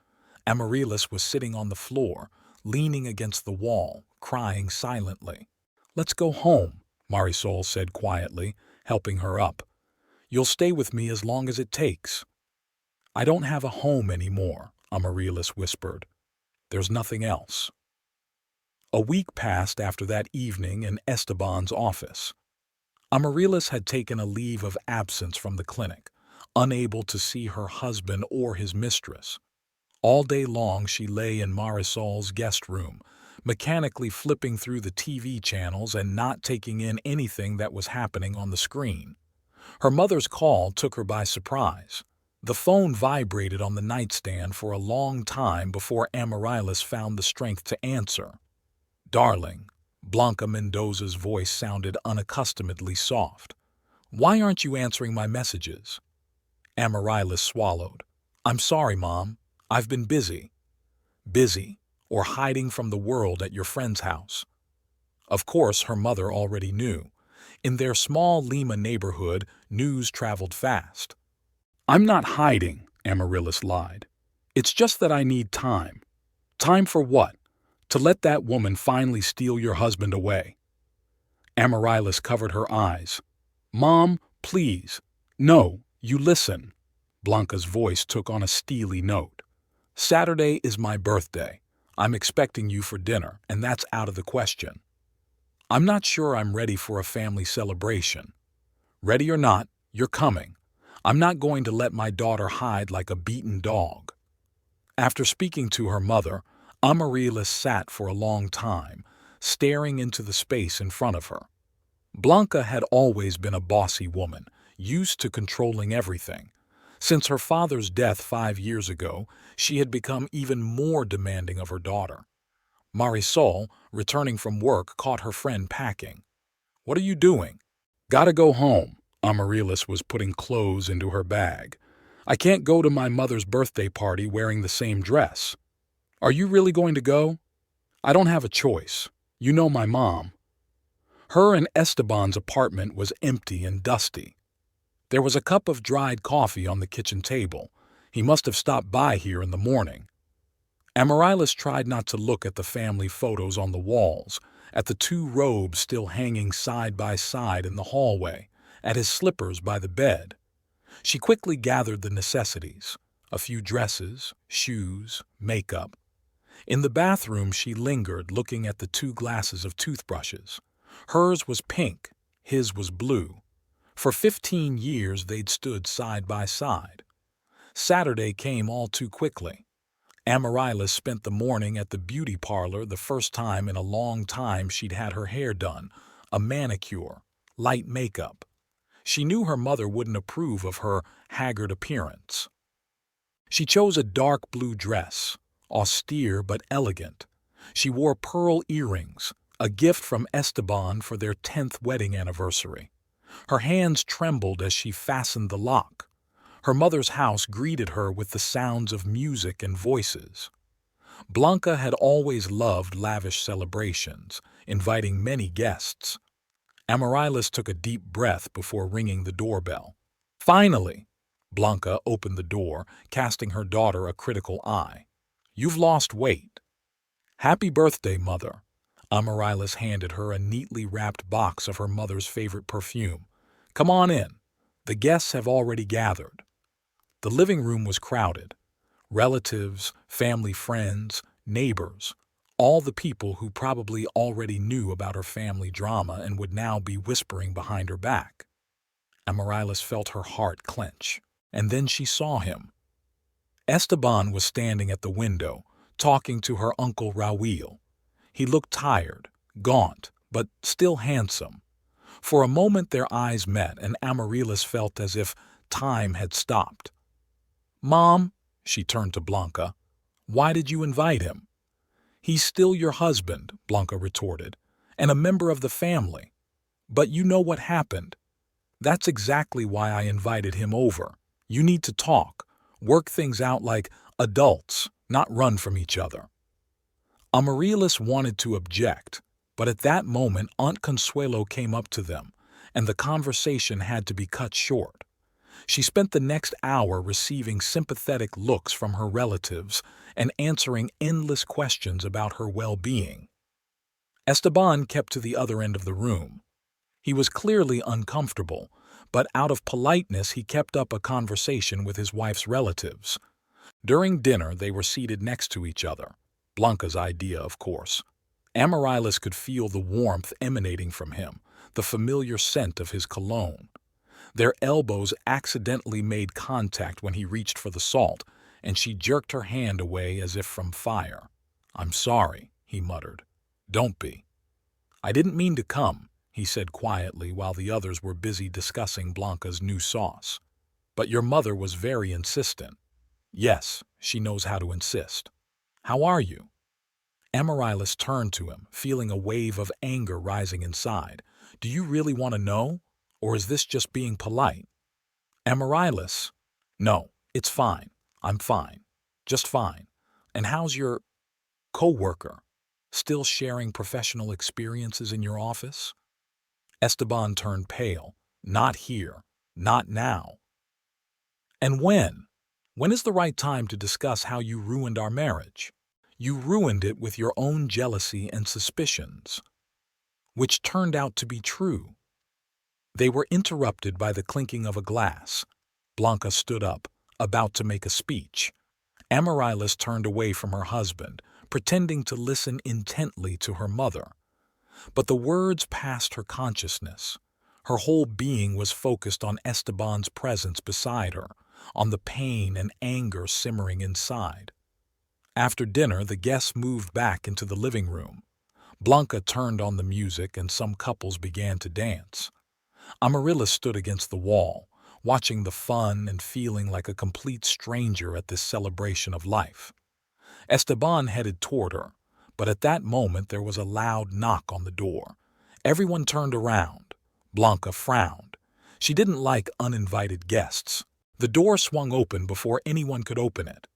Amaryllis was sitting on the floor, leaning against the wall, crying silently. "Let's go home," Marisol said quietly, helping her up. "You'll stay with me as long as it takes." "I don't have a home anymore," Amaryllis whispered. "There's nothing else." A week passed after that evening in Esteban's office. Amaryllis had taken a leave of absence from the clinic, unable to see her husband or his mistress. All day long she lay in Marisol's guest room, mechanically flipping through the TV channels and not taking in anything that was happening on the screen. Her mother's call took her by surprise. The phone vibrated on the nightstand for a long time before Amaryllis found the strength to answer. "Darling," Blanca Mendoza's voice sounded unaccustomedly soft. "Why aren't you answering my messages?" Amaryllis swallowed. "I'm sorry, Mom. I've been busy." "Busy, or hiding from the world at your friend's house." Of course, her mother already knew. In their small Lima neighborhood, news traveled fast. "I'm not hiding," Amaryllis lied. "It's just that I need time." "Time for what? To let that woman finally steal your husband away?" Amaryllis covered her eyes. "Mom, please. No, you listen." Blanca's voice took on a steely note. "Saturday is my birthday. I'm expecting you for dinner, and that's out of the question. I'm not sure I'm ready for a family celebration. Ready or not, you're coming. I'm not going to let my daughter hide like a beaten dog." After speaking to her mother, Amaryllis sat for a long time, staring into the space in front of her. Blanca had always been a bossy woman, used to controlling everything. Since her father's death 5 years ago, she had become even more demanding of her daughter. Marisol, returning from work, caught her friend packing. "What are you doing?" "Gotta go home." Amaryllis was putting clothes into her bag. "I can't go to my mother's birthday party wearing the same dress." "Are you really going to go?" "I don't have a choice. You know my mom." Her and Esteban's apartment was empty and dusty. There was a cup of dried coffee on the kitchen table. He must have stopped by here in the morning. Amaryllis tried not to look at the family photos on the walls, at the 2 robes still hanging side by side in the hallway, at his slippers by the bed. She quickly gathered the necessities: a few dresses, shoes, makeup. In the bathroom she lingered, looking at the 2 glasses of toothbrushes. Hers was pink, his was blue. For 15 years they'd stood side by side. Saturday came all too quickly. Amaryllis spent the morning at the beauty parlor, the first time in a long time she'd had her hair done, a manicure, light makeup. She knew her mother wouldn't approve of her haggard appearance. She chose a dark blue dress, austere but elegant. She wore pearl earrings, a gift from Esteban for their 10th wedding anniversary. Her hands trembled as she fastened the lock. Her mother's house greeted her with the sounds of music and voices. Blanca had always loved lavish celebrations, inviting many guests. Amaryllis took a deep breath before ringing the doorbell. Finally, Blanca opened the door, casting her daughter a critical eye. "You've lost weight." "Happy birthday, Mother." Amaryllis handed her a neatly wrapped box of her mother's favorite perfume. "Come on in. The guests have already gathered." The living room was crowded. Relatives, family friends, neighbors, all the people who probably already knew about her family drama and would now be whispering behind her back. Amaryllis felt her heart clench, and then she saw him. Esteban was standing at the window, talking to her uncle Raúl. He looked tired, gaunt, but still handsome. For a moment their eyes met, and Amaryllis felt as if time had stopped. "Mom," she turned to Blanca, "why did you invite him?" "He's still your husband," Blanca retorted, "and a member of the family. But you know what happened. That's exactly why I invited him over. You need to talk, work things out like adults, not run from each other." Amaryllis wanted to object, but at that moment Aunt Consuelo came up to them, and the conversation had to be cut short. She spent the next hour receiving sympathetic looks from her relatives and answering endless questions about her well-being. Esteban kept to the other end of the room. He was clearly uncomfortable, but out of politeness he kept up a conversation with his wife's relatives. During dinner they were seated next to each other. Blanca's idea, of course. Amaryllis could feel the warmth emanating from him, the familiar scent of his cologne. Their elbows accidentally made contact when he reached for the salt, and she jerked her hand away as if from fire. "I'm sorry," he muttered. "Don't be." "I didn't mean to come," he said quietly while the others were busy discussing Blanca's new sauce. "But your mother was very insistent." "Yes, she knows how to insist. How are you?" Amaryllis turned to him, feeling a wave of anger rising inside. "Do you really want to know? Or is this just being polite?" "Amaryllis." "No, it's fine. I'm fine. Just fine. And how's your co-worker? Still sharing professional experiences in your office?" Esteban turned pale. "Not here. Not now." "And when? When is the right time to discuss how you ruined our marriage?" "You ruined it with your own jealousy and suspicions." "Which turned out to be true." They were interrupted by the clinking of a glass. Blanca stood up, about to make a speech. Amaryllis turned away from her husband, pretending to listen intently to her mother. But the words passed her consciousness. Her whole being was focused on Esteban's presence beside her, on the pain and anger simmering inside. After dinner, the guests moved back into the living room. Blanca turned on the music and some couples began to dance. Amaryllis stood against the wall, watching the fun and feeling like a complete stranger at this celebration of life. Esteban headed toward her, but at that moment there was a loud knock on the door. Everyone turned around. Blanca frowned. She didn't like uninvited guests. The door swung open before anyone could open it.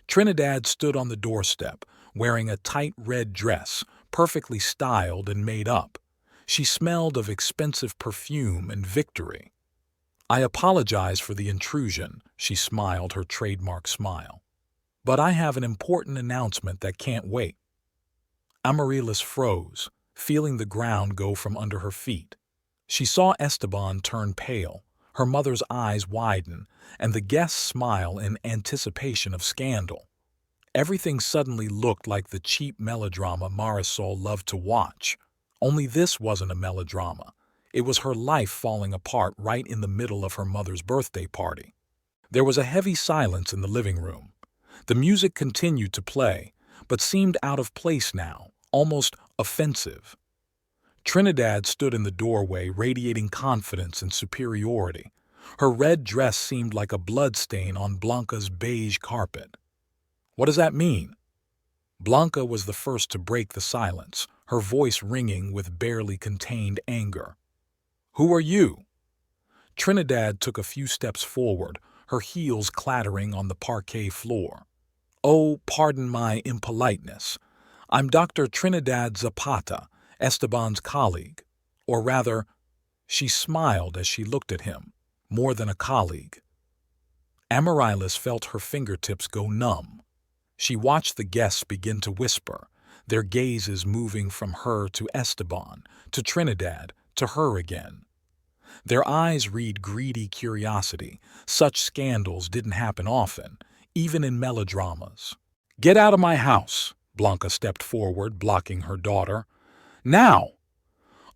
Trinidad stood on the doorstep, wearing a tight red dress, perfectly styled and made up. She smelled of expensive perfume and victory. "I apologize for the intrusion," she smiled her trademark smile. "But I have an important announcement that can't wait." Amaryllis froze, feeling the ground go from under her feet. She saw Esteban turn pale, her mother's eyes widen, and the guests smile in anticipation of scandal. Everything suddenly looked like the cheap melodrama Marisol loved to watch. Only this wasn't a melodrama. It was her life falling apart right in the middle of her mother's birthday party. There was a heavy silence in the living room. The music continued to play, but seemed out of place now, almost offensive. Trinidad stood in the doorway, radiating confidence and superiority. Her red dress seemed like a bloodstain on Blanca's beige carpet. "What does that mean?" Blanca was the first to break the silence, her voice ringing with barely contained anger. "Who are you?" Trinidad took a few steps forward, her heels clattering on the parquet floor. "Oh, pardon my impoliteness. I'm Dr. Trinidad Zapata, Esteban's colleague. Or rather," she smiled as she looked at him, "more than a colleague." Amaryllis felt her fingertips go numb. She watched the guests begin to whisper, their gazes moving from her to Esteban, to Trinidad, to her again. Their eyes read greedy curiosity. Such scandals didn't happen often, even in melodramas. "Get out of my house!" Blanca stepped forward, blocking her daughter. "Now!"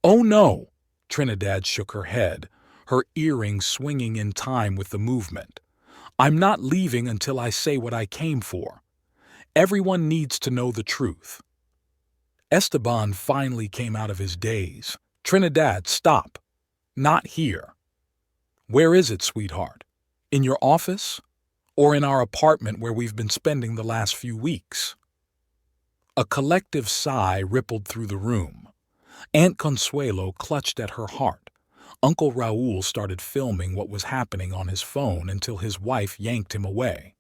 "Oh no!" Trinidad shook her head, her earrings swinging in time with the movement. "I'm not leaving until I say what I came for. Everyone needs to know the truth." Esteban finally came out of his daze. "Trinidad, stop. Not here." "Where is it, sweetheart? In your office? Or in our apartment where we've been spending the last few weeks?" A collective sigh rippled through the room. Aunt Consuelo clutched at her heart. Uncle Raul started filming what was happening on his phone until his wife yanked him away.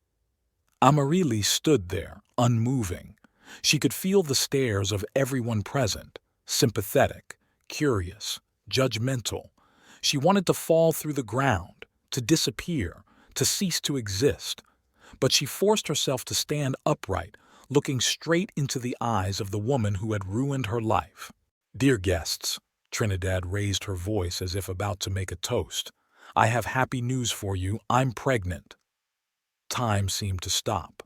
Amaryllis stood there, unmoving. She could feel the stares of everyone present, sympathetic, curious, judgmental. She wanted to fall through the ground, to disappear, to cease to exist. But she forced herself to stand upright, looking straight into the eyes of the woman who had ruined her life. "Dear guests," Trinidad raised her voice as if about to make a toast, "I have happy news for you. I'm pregnant." Time seemed to stop.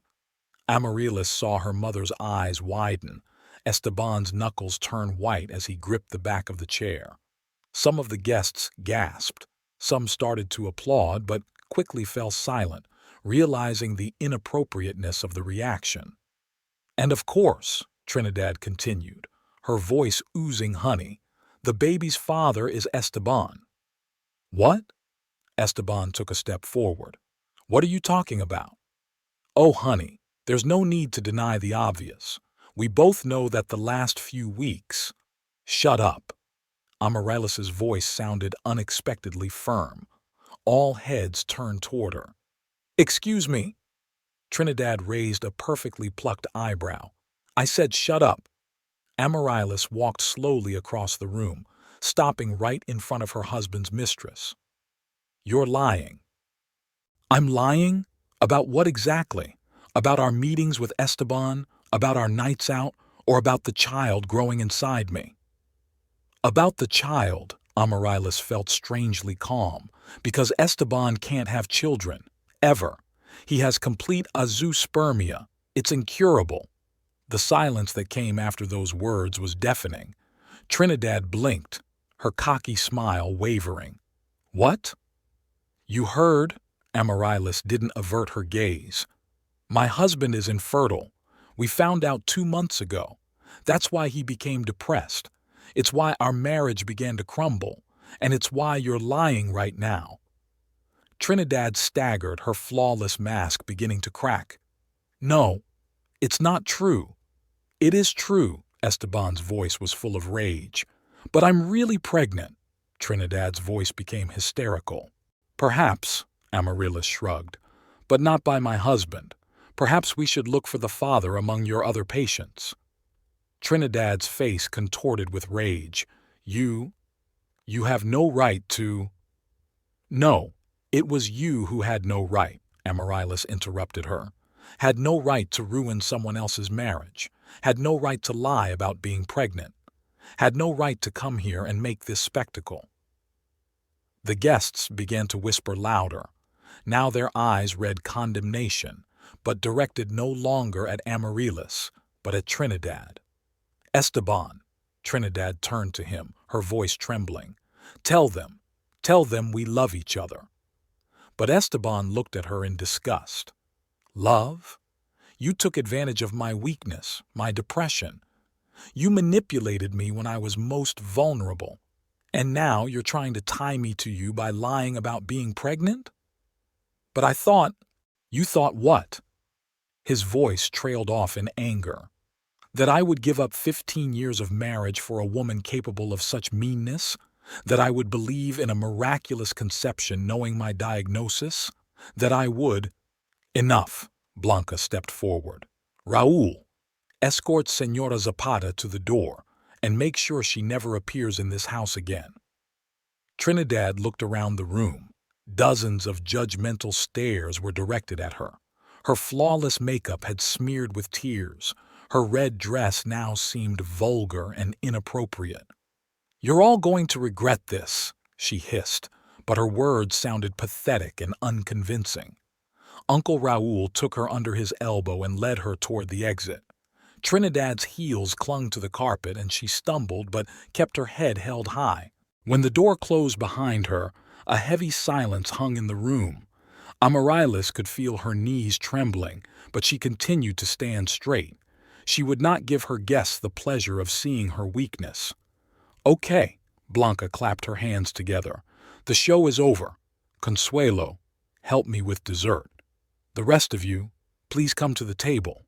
Amaryllis saw her mother's eyes widen. Esteban's knuckles turn white as he gripped the back of the chair. Some of the guests gasped. Some started to applaud, but quickly fell silent, realizing the inappropriateness of the reaction. "And of course," Trinidad continued, her voice oozing honey, "the baby's father is Esteban." "What?" Esteban took a step forward. "What are you talking about?" "Oh, honey, there's no need to deny the obvious. We both know that the last few weeks—" "Shut up." Amaryllis's voice sounded unexpectedly firm. All heads turned toward her. "Excuse me." Trinidad raised a perfectly plucked eyebrow. "I said shut up." Amaryllis walked slowly across the room, stopping right in front of her husband's mistress. "You're lying." "I'm lying? About what exactly? About our meetings with Esteban? About our nights out? Or about the child growing inside me?" "About the child," Amaryllis felt strangely calm, "because Esteban can't have children. Ever. He has complete azoospermia. It's incurable." The silence that came after those words was deafening. Trinidad blinked, her cocky smile wavering. "What?" "You heard?" Amaryllis didn't avert her gaze. "My husband is infertile. We found out 2 months ago. That's why he became depressed. It's why our marriage began to crumble. And it's why you're lying right now." Trinidad staggered, her flawless mask beginning to crack. "No, it's not true." "It is true." Esteban's voice was full of rage. "But I'm really pregnant." Trinidad's voice became hysterical. "Perhaps," Amaryllis shrugged, "but not by my husband. Perhaps we should look for the father among your other patients." Trinidad's face contorted with rage. You have no right to—" "No, it was you who had no right," Amaryllis interrupted her. "Had no right to ruin someone else's marriage. Had no right to lie about being pregnant. Had no right to come here and make this spectacle." The guests began to whisper louder. Now their eyes read condemnation, but directed no longer at Amaryllis, but at Trinidad. "Esteban," Trinidad turned to him, her voice trembling. Tell them we love each other." But Esteban looked at her in disgust. "Love? You took advantage of my weakness, my depression. You manipulated me when I was most vulnerable. And now you're trying to tie me to you by lying about being pregnant? But I thought—" "You thought what?" His voice trailed off in anger. That I would give up 15 years of marriage for a woman capable of such meanness? That I would believe in a miraculous conception knowing my diagnosis? That I would— Enough, Blanca stepped forward. Raúl, escort Senora Zapata to the door and make sure she never appears in this house again. Trinidad looked around the room. Dozens of judgmental stares were directed at her. Her flawless makeup had smeared with tears. Her red dress now seemed vulgar and inappropriate. "You're all going to regret this," she hissed, but her words sounded pathetic and unconvincing. Uncle Raúl took her under his elbow and led her toward the exit. Trinidad's heels clung to the carpet and she stumbled but kept her head held high. When the door closed behind her, a heavy silence hung in the room. Amaryllis could feel her knees trembling, but she continued to stand straight. She would not give her guests the pleasure of seeing her weakness. "Okay," Blanca clapped her hands together. "The show is over. Consuelo, help me with dessert. The rest of you, please come to the table."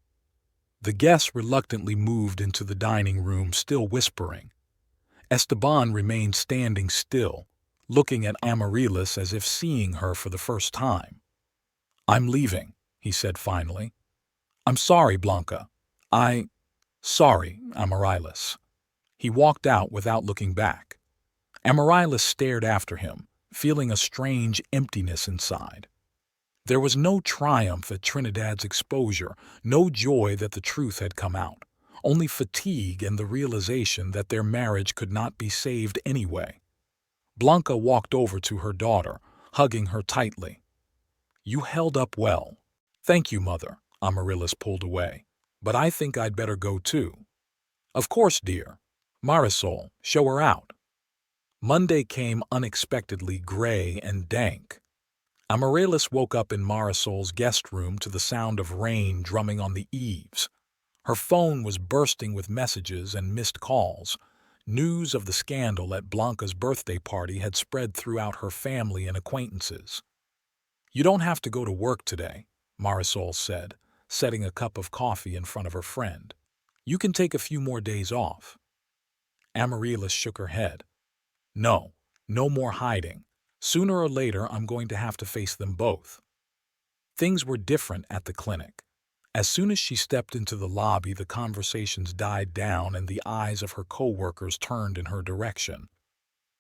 The guests reluctantly moved into the dining room, still whispering. Esteban remained standing still, looking at Amaryllis as if seeing her for the first time. "I'm leaving," he said finally. "I'm sorry, Blanca. Sorry, Amaryllis." He walked out without looking back. Amaryllis stared after him, feeling a strange emptiness inside. There was no triumph at Trinidad's exposure, no joy that the truth had come out, only fatigue and the realization that their marriage could not be saved anyway. Blanca walked over to her daughter, hugging her tightly. "You held up well." "Thank you, Mother," Amaryllis pulled away. "But I think I'd better go too." "Of course, dear. Marisol, show her out." Monday came unexpectedly gray and dank. Amaryllis woke up in Marisol's guest room to the sound of rain drumming on the eaves. Her phone was bursting with messages and missed calls. News of the scandal at Blanca's birthday party had spread throughout her family and acquaintances. "You don't have to go to work today," Marisol said, setting a cup of coffee in front of her friend. "You can take a few more days off." Amaryllis shook her head. "No, no more hiding. Sooner or later, I'm going to have to face them both." Things were different at the clinic. As soon as she stepped into the lobby, the conversations died down and the eyes of her co-workers turned in her direction.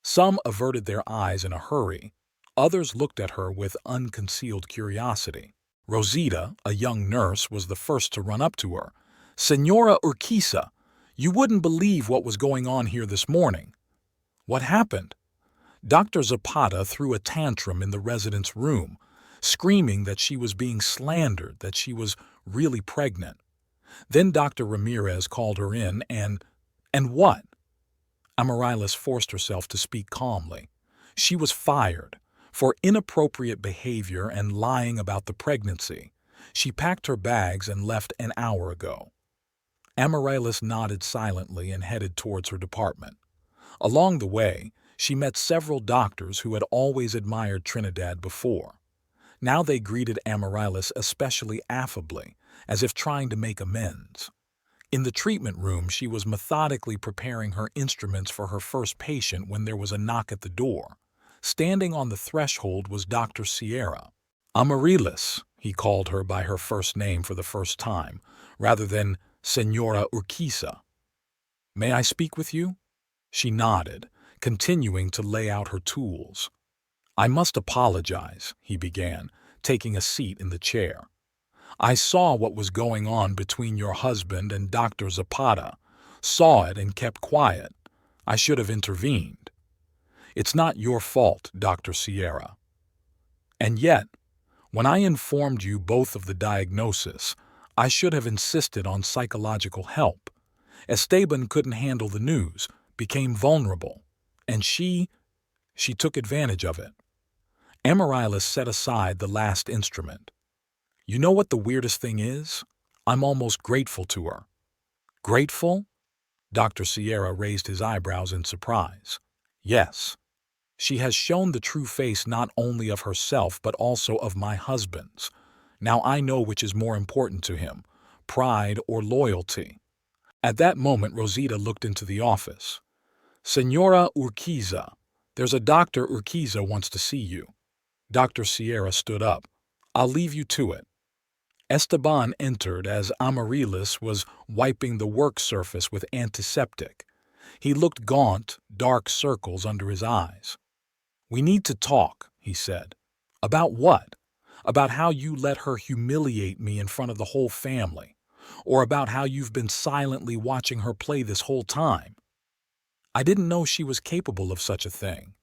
Some averted their eyes in a hurry. Others looked at her with unconcealed curiosity. Rosita, a young nurse, was the first to run up to her. "Senora Urquiza, you wouldn't believe what was going on here this morning." "What happened?" Dr. Zapata threw a tantrum in the resident's room, screaming that she was being slandered, that she was really pregnant. Then Dr. Ramirez called her in and what? Amaryllis forced herself to speak calmly. She was fired for inappropriate behavior and lying about the pregnancy. She packed her bags and left an hour ago. Amaryllis nodded silently and headed towards her department. Along the way, she met several doctors who had always admired Trinidad before. Now they greeted Amaryllis especially affably, as if trying to make amends. In the treatment room, she was methodically preparing her instruments for her first patient when there was a knock at the door. Standing on the threshold was Dr. Sierra. "Amaryllis," he called her by her first name for the first time, rather than Senora Urquiza. "May I speak with you?" She nodded, continuing to lay out her tools. "I must apologize," he began, taking a seat in the chair. "I saw what was going on between your husband and Dr. Zapata, saw it and kept quiet. I should have intervened. It's not your fault, Dr. Sierra. And yet, when I informed you both of the diagnosis, I should have insisted on psychological help. Esteban couldn't handle the news, became vulnerable, and she took advantage of it." Amaryllis set aside the last instrument. "You know what the weirdest thing is? I'm almost grateful to her." "Grateful?" Dr. Sierra raised his eyebrows in surprise. "Yes. She has shown the true face not only of herself but also of my husband's. Now I know which is more important to him, pride or loyalty." At that moment, Rosita looked into the office. Senora Urquiza, there's a Dr. Urquiza wants to see you. Dr. Sierra stood up. I'll leave you to it. Esteban entered as Amaryllis was wiping the work surface with antiseptic. He looked gaunt, dark circles under his eyes. We need to talk, he said. About what? About how you let her humiliate me in front of the whole family, or about how you've been silently watching her play this whole time. I didn't know she was capable of such a thing.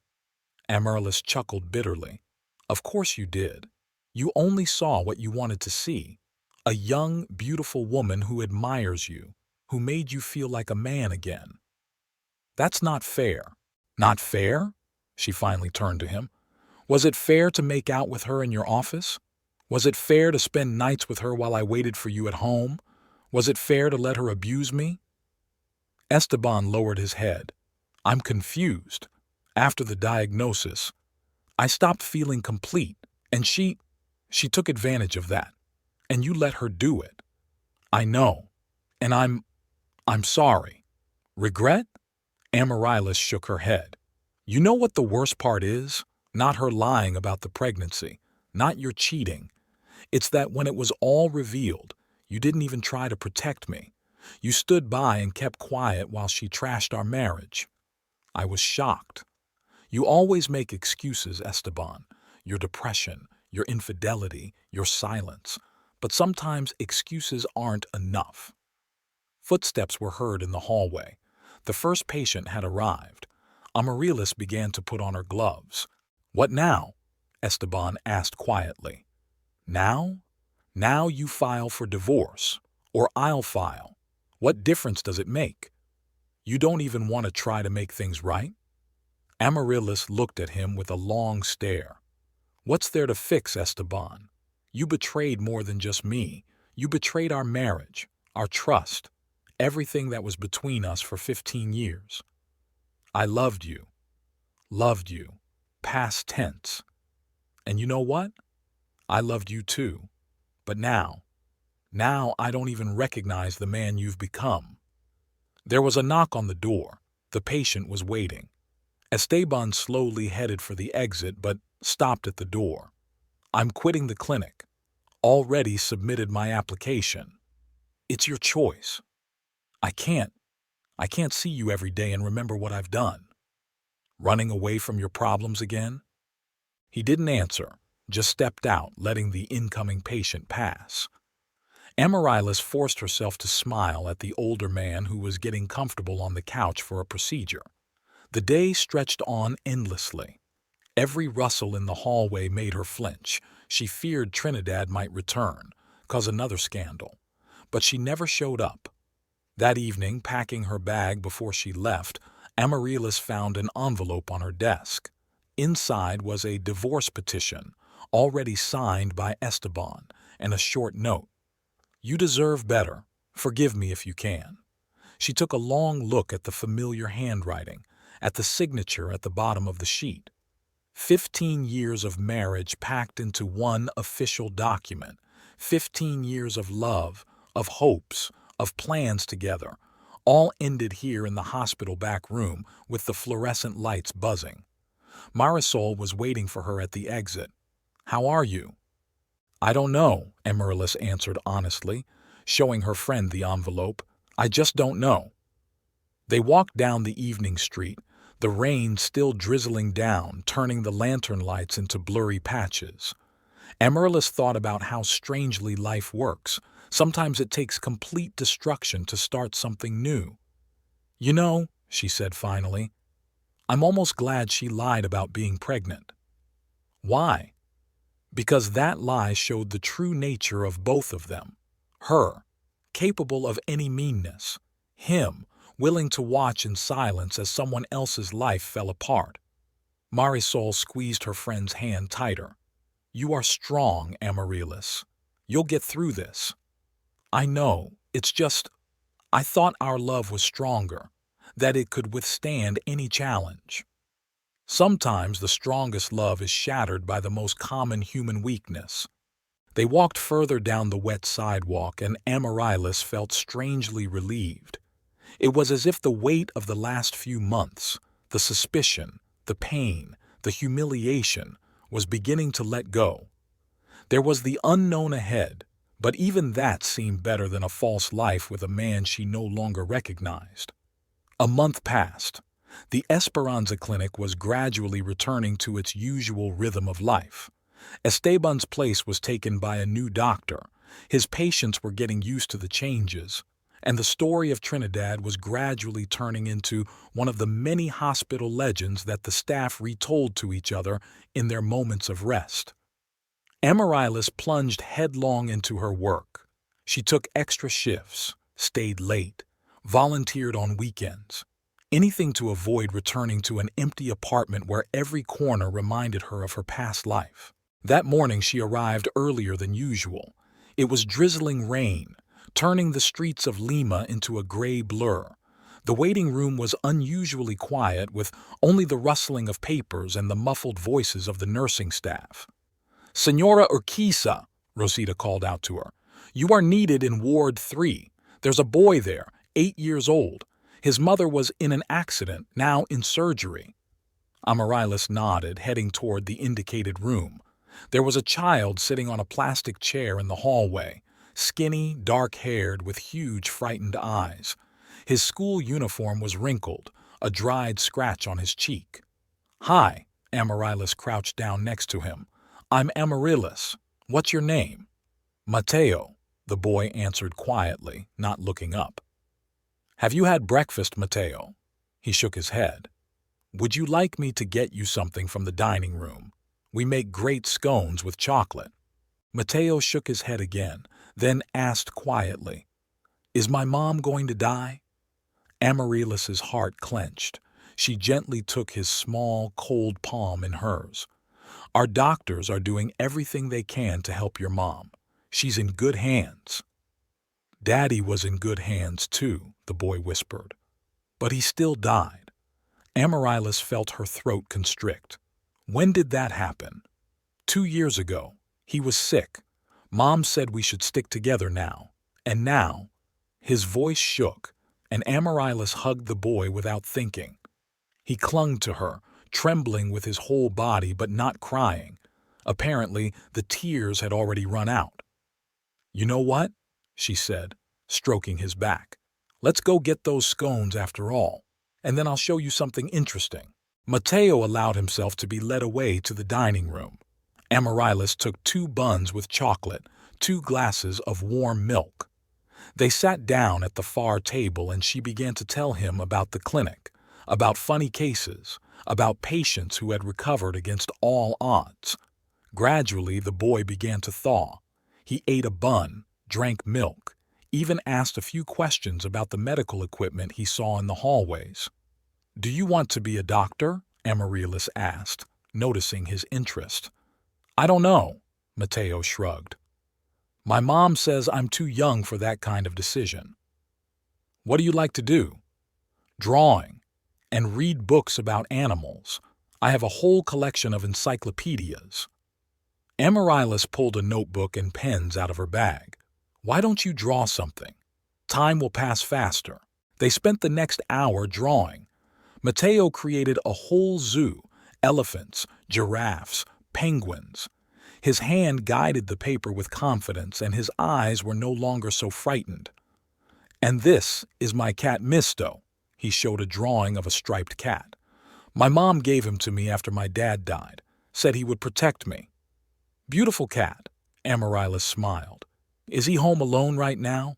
Amaryllis chuckled bitterly. Of course you did. You only saw what you wanted to see. A young, beautiful woman who admires you, who made you feel like a man again. That's not fair. Not fair? She finally turned to him. Was it fair to make out with her in your office? Was it fair to spend nights with her while I waited for you at home? Was it fair to let her abuse me? Esteban lowered his head. I'm confused. After the diagnosis, I stopped feeling complete, and she took advantage of that. And you let her do it. I know. And I'm sorry. Regret? Amaryllis shook her head. You know what the worst part is? Not her lying about the pregnancy, not your cheating. It's that when it was all revealed, you didn't even try to protect me. You stood by and kept quiet while she trashed our marriage. I was shocked. You always make excuses, Esteban. Your depression, your infidelity, your silence. But sometimes excuses aren't enough. Footsteps were heard in the hallway. The first patient had arrived. Amaryllis began to put on her gloves. What now? Esteban asked quietly. Now? Now you file for divorce. Or I'll file. What difference does it make? You don't even want to try to make things right? Amaryllis looked at him with a long stare. What's there to fix, Esteban? You betrayed more than just me. You betrayed our marriage, our trust, everything that was between us for 15 years. I loved you. Loved you. Past tense. And you know what? I loved you too. But now I don't even recognize the man you've become. There was a knock on the door. The patient was waiting. Esteban slowly headed for the exit but stopped at the door. I'm quitting the clinic. Already submitted my application. It's your choice. I can't see you every day and remember what I've done. Running away from your problems again? He didn't answer, just stepped out, letting the incoming patient pass. Amaryllis forced herself to smile at the older man who was getting comfortable on the couch for a procedure. The day stretched on endlessly. Every rustle in the hallway made her flinch. She feared Trinidad might return, cause another scandal. But she never showed up. That evening, packing her bag before she left, Amaryllis found an envelope on her desk. Inside was a divorce petition, already signed by Esteban, and a short note. You deserve better. Forgive me if you can. She took a long look at the familiar handwriting, at the signature at the bottom of the sheet. 15 years of marriage packed into one official document. 15 years of love, of hopes, of plans together, all ended here in the hospital back room with the fluorescent lights buzzing. Marisol was waiting for her at the exit. How are you? I don't know, Amaryllis answered honestly, showing her friend the envelope. I just don't know. They walked down the evening street, the rain still drizzling down, turning the lantern lights into blurry patches. Amaryllis thought about how strangely life works. Sometimes it takes complete destruction to start something new. You know, she said finally, I'm almost glad she lied about being pregnant. Why? Because that lie showed the true nature of both of them. Her, capable of any meanness. Him, willing to watch in silence as someone else's life fell apart. Marisol squeezed her friend's hand tighter. You are strong, Amaryllis. You'll get through this. I know, it's just, I thought our love was stronger, that it could withstand any challenge. Sometimes the strongest love is shattered by the most common human weakness. They walked further down the wet sidewalk and Amaryllis felt strangely relieved. It was as if the weight of the last few months, the suspicion, the pain, the humiliation, was beginning to let go. There was the unknown ahead, but even that seemed better than a false life with a man she no longer recognized. A month passed. The Esperanza Clinic was gradually returning to its usual rhythm of life. Esteban's place was taken by a new doctor. His patients were getting used to the changes, and the story of Trinidad was gradually turning into one of the many hospital legends that the staff retold to each other in their moments of rest. Amaryllis plunged headlong into her work. She took extra shifts, stayed late, volunteered on weekends, anything to avoid returning to an empty apartment where every corner reminded her of her past life. That morning she arrived earlier than usual. It was drizzling rain, turning the streets of Lima into a gray blur. The waiting room was unusually quiet, with only the rustling of papers and the muffled voices of the nursing staff. "Senora Urquiza," Rosita called out to her, "you are needed in Ward 3. There's a boy there, 8 years old. His mother was in an accident, now in surgery." Amaryllis nodded, heading toward the indicated room. There was a child sitting on a plastic chair in the hallway, skinny, dark-haired, with huge, frightened eyes. His school uniform was wrinkled, a dried scratch on his cheek. "Hi," Amaryllis crouched down next to him. "I'm Amaryllis. What's your name?" "Mateo," the boy answered quietly, not looking up. "Have you had breakfast, Mateo?" He shook his head. "Would you like me to get you something from the dining room? We make great scones with chocolate." Mateo shook his head again, then asked quietly, "Is my mom going to die?" Amaryllis's heart clenched. She gently took his small, cold palm in hers. "Our doctors are doing everything they can to help your mom. She's in good hands." "Daddy was in good hands too," the boy whispered. "But he still died." Amaryllis felt her throat constrict. "When did that happen?" "2 years ago. He was sick. Mom said we should stick together now. And now—" His voice shook, and Amaryllis hugged the boy without thinking. He clung to her, trembling with his whole body but not crying. Apparently, the tears had already run out. "You know what?" she said, stroking his back. "Let's go get those scones after all, and then I'll show you something interesting." Mateo allowed himself to be led away to the dining room. Amaryllis took 2 buns with chocolate, 2 glasses of warm milk. They sat down at the far table and she began to tell him about the clinic, about funny cases, about patients who had recovered against all odds. Gradually, the boy began to thaw. He ate a bun, drank milk, even asked a few questions about the medical equipment he saw in the hallways. "Do you want to be a doctor?" Amaryllis asked, noticing his interest. "I don't know," Mateo shrugged. "My mom says I'm too young for that kind of decision." "What do you like to do?" "Drawing, and read books about animals. I have a whole collection of encyclopedias." Amaryllis pulled a notebook and pens out of her bag. "Why don't you draw something? Time will pass faster." They spent the next hour drawing. Mateo created a whole zoo: elephants, giraffes, penguins. His hand guided the paper with confidence, and his eyes were no longer so frightened. "And this is my cat Misto." He showed a drawing of a striped cat. "My mom gave him to me after my dad died, said he would protect me." "Beautiful cat," Amaryllis smiled. "Is he home alone right now?"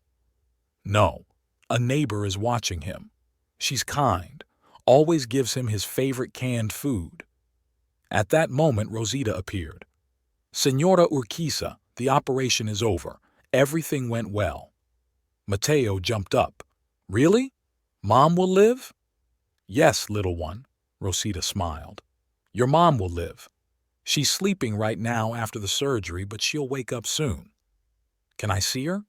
"No. A neighbor is watching him. She's kind, always gives him his favorite canned food." At that moment, Rosita appeared. "Senora Urquiza, the operation is over. Everything went well." Mateo jumped up. "Really? Mom will live?" "Yes, little one," Rosita smiled. "Your mom will live. She's sleeping right now after the surgery, but she'll wake up soon." "Can I see her?"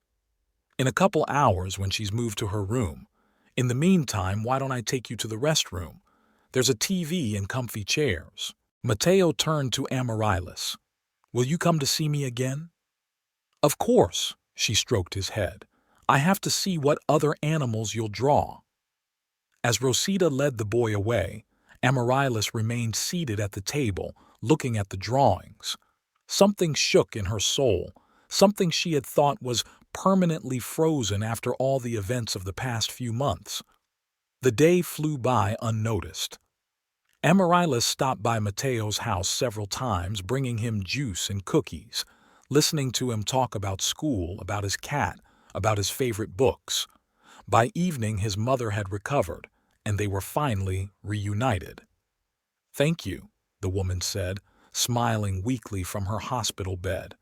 "In a couple hours when she's moved to her room. In the meantime, why don't I take you to the restroom? There's a TV and comfy chairs." Mateo turned to Amaryllis. "Will you come to see me again?" "Of course," she stroked his head. "I have to see what other animals you'll draw." As Rosita led the boy away, Amaryllis remained seated at the table, looking at the drawings. Something shook in her soul, something she had thought was permanently frozen after all the events of the past few months. The day flew by unnoticed. Amaryllis stopped by Mateo's house several times, bringing him juice and cookies, listening to him talk about school, about his cat, about his favorite books. By evening, his mother had recovered, and they were finally reunited. "Thank you," the woman said, smiling weakly from her hospital bed.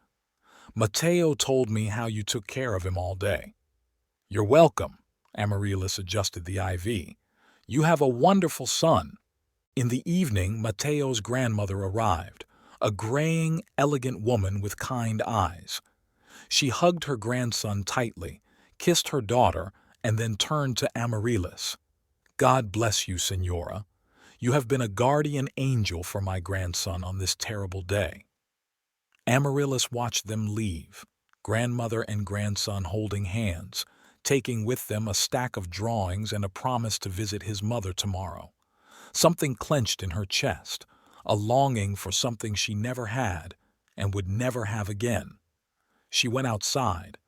"Mateo told me how you took care of him all day." "You're welcome." Amaryllis adjusted the IV. "You have a wonderful son." In the evening, Mateo's grandmother arrived, a graying, elegant woman with kind eyes. She hugged her grandson tightly, kissed her daughter, and then turned to Amaryllis. "God bless you, Senora. You have been a guardian angel for my grandson on this terrible day." Amaryllis watched them leave, grandmother and grandson holding hands, taking with them a stack of drawings and a promise to visit his mother tomorrow. Something clenched in her chest, a longing for something she never had and would never have again. She went outside.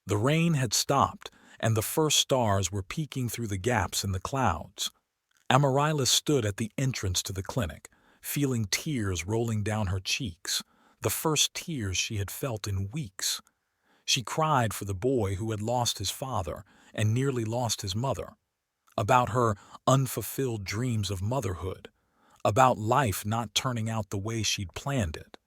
The rain had stopped, and the first stars were peeking through the gaps in the clouds. Amaryllis stood at the entrance to the clinic, feeling tears rolling down her cheeks, the first tears she had felt in weeks. She cried for the boy who had lost his father and nearly lost his mother, about her unfulfilled dreams of motherhood, about life not turning out the way she'd planned it.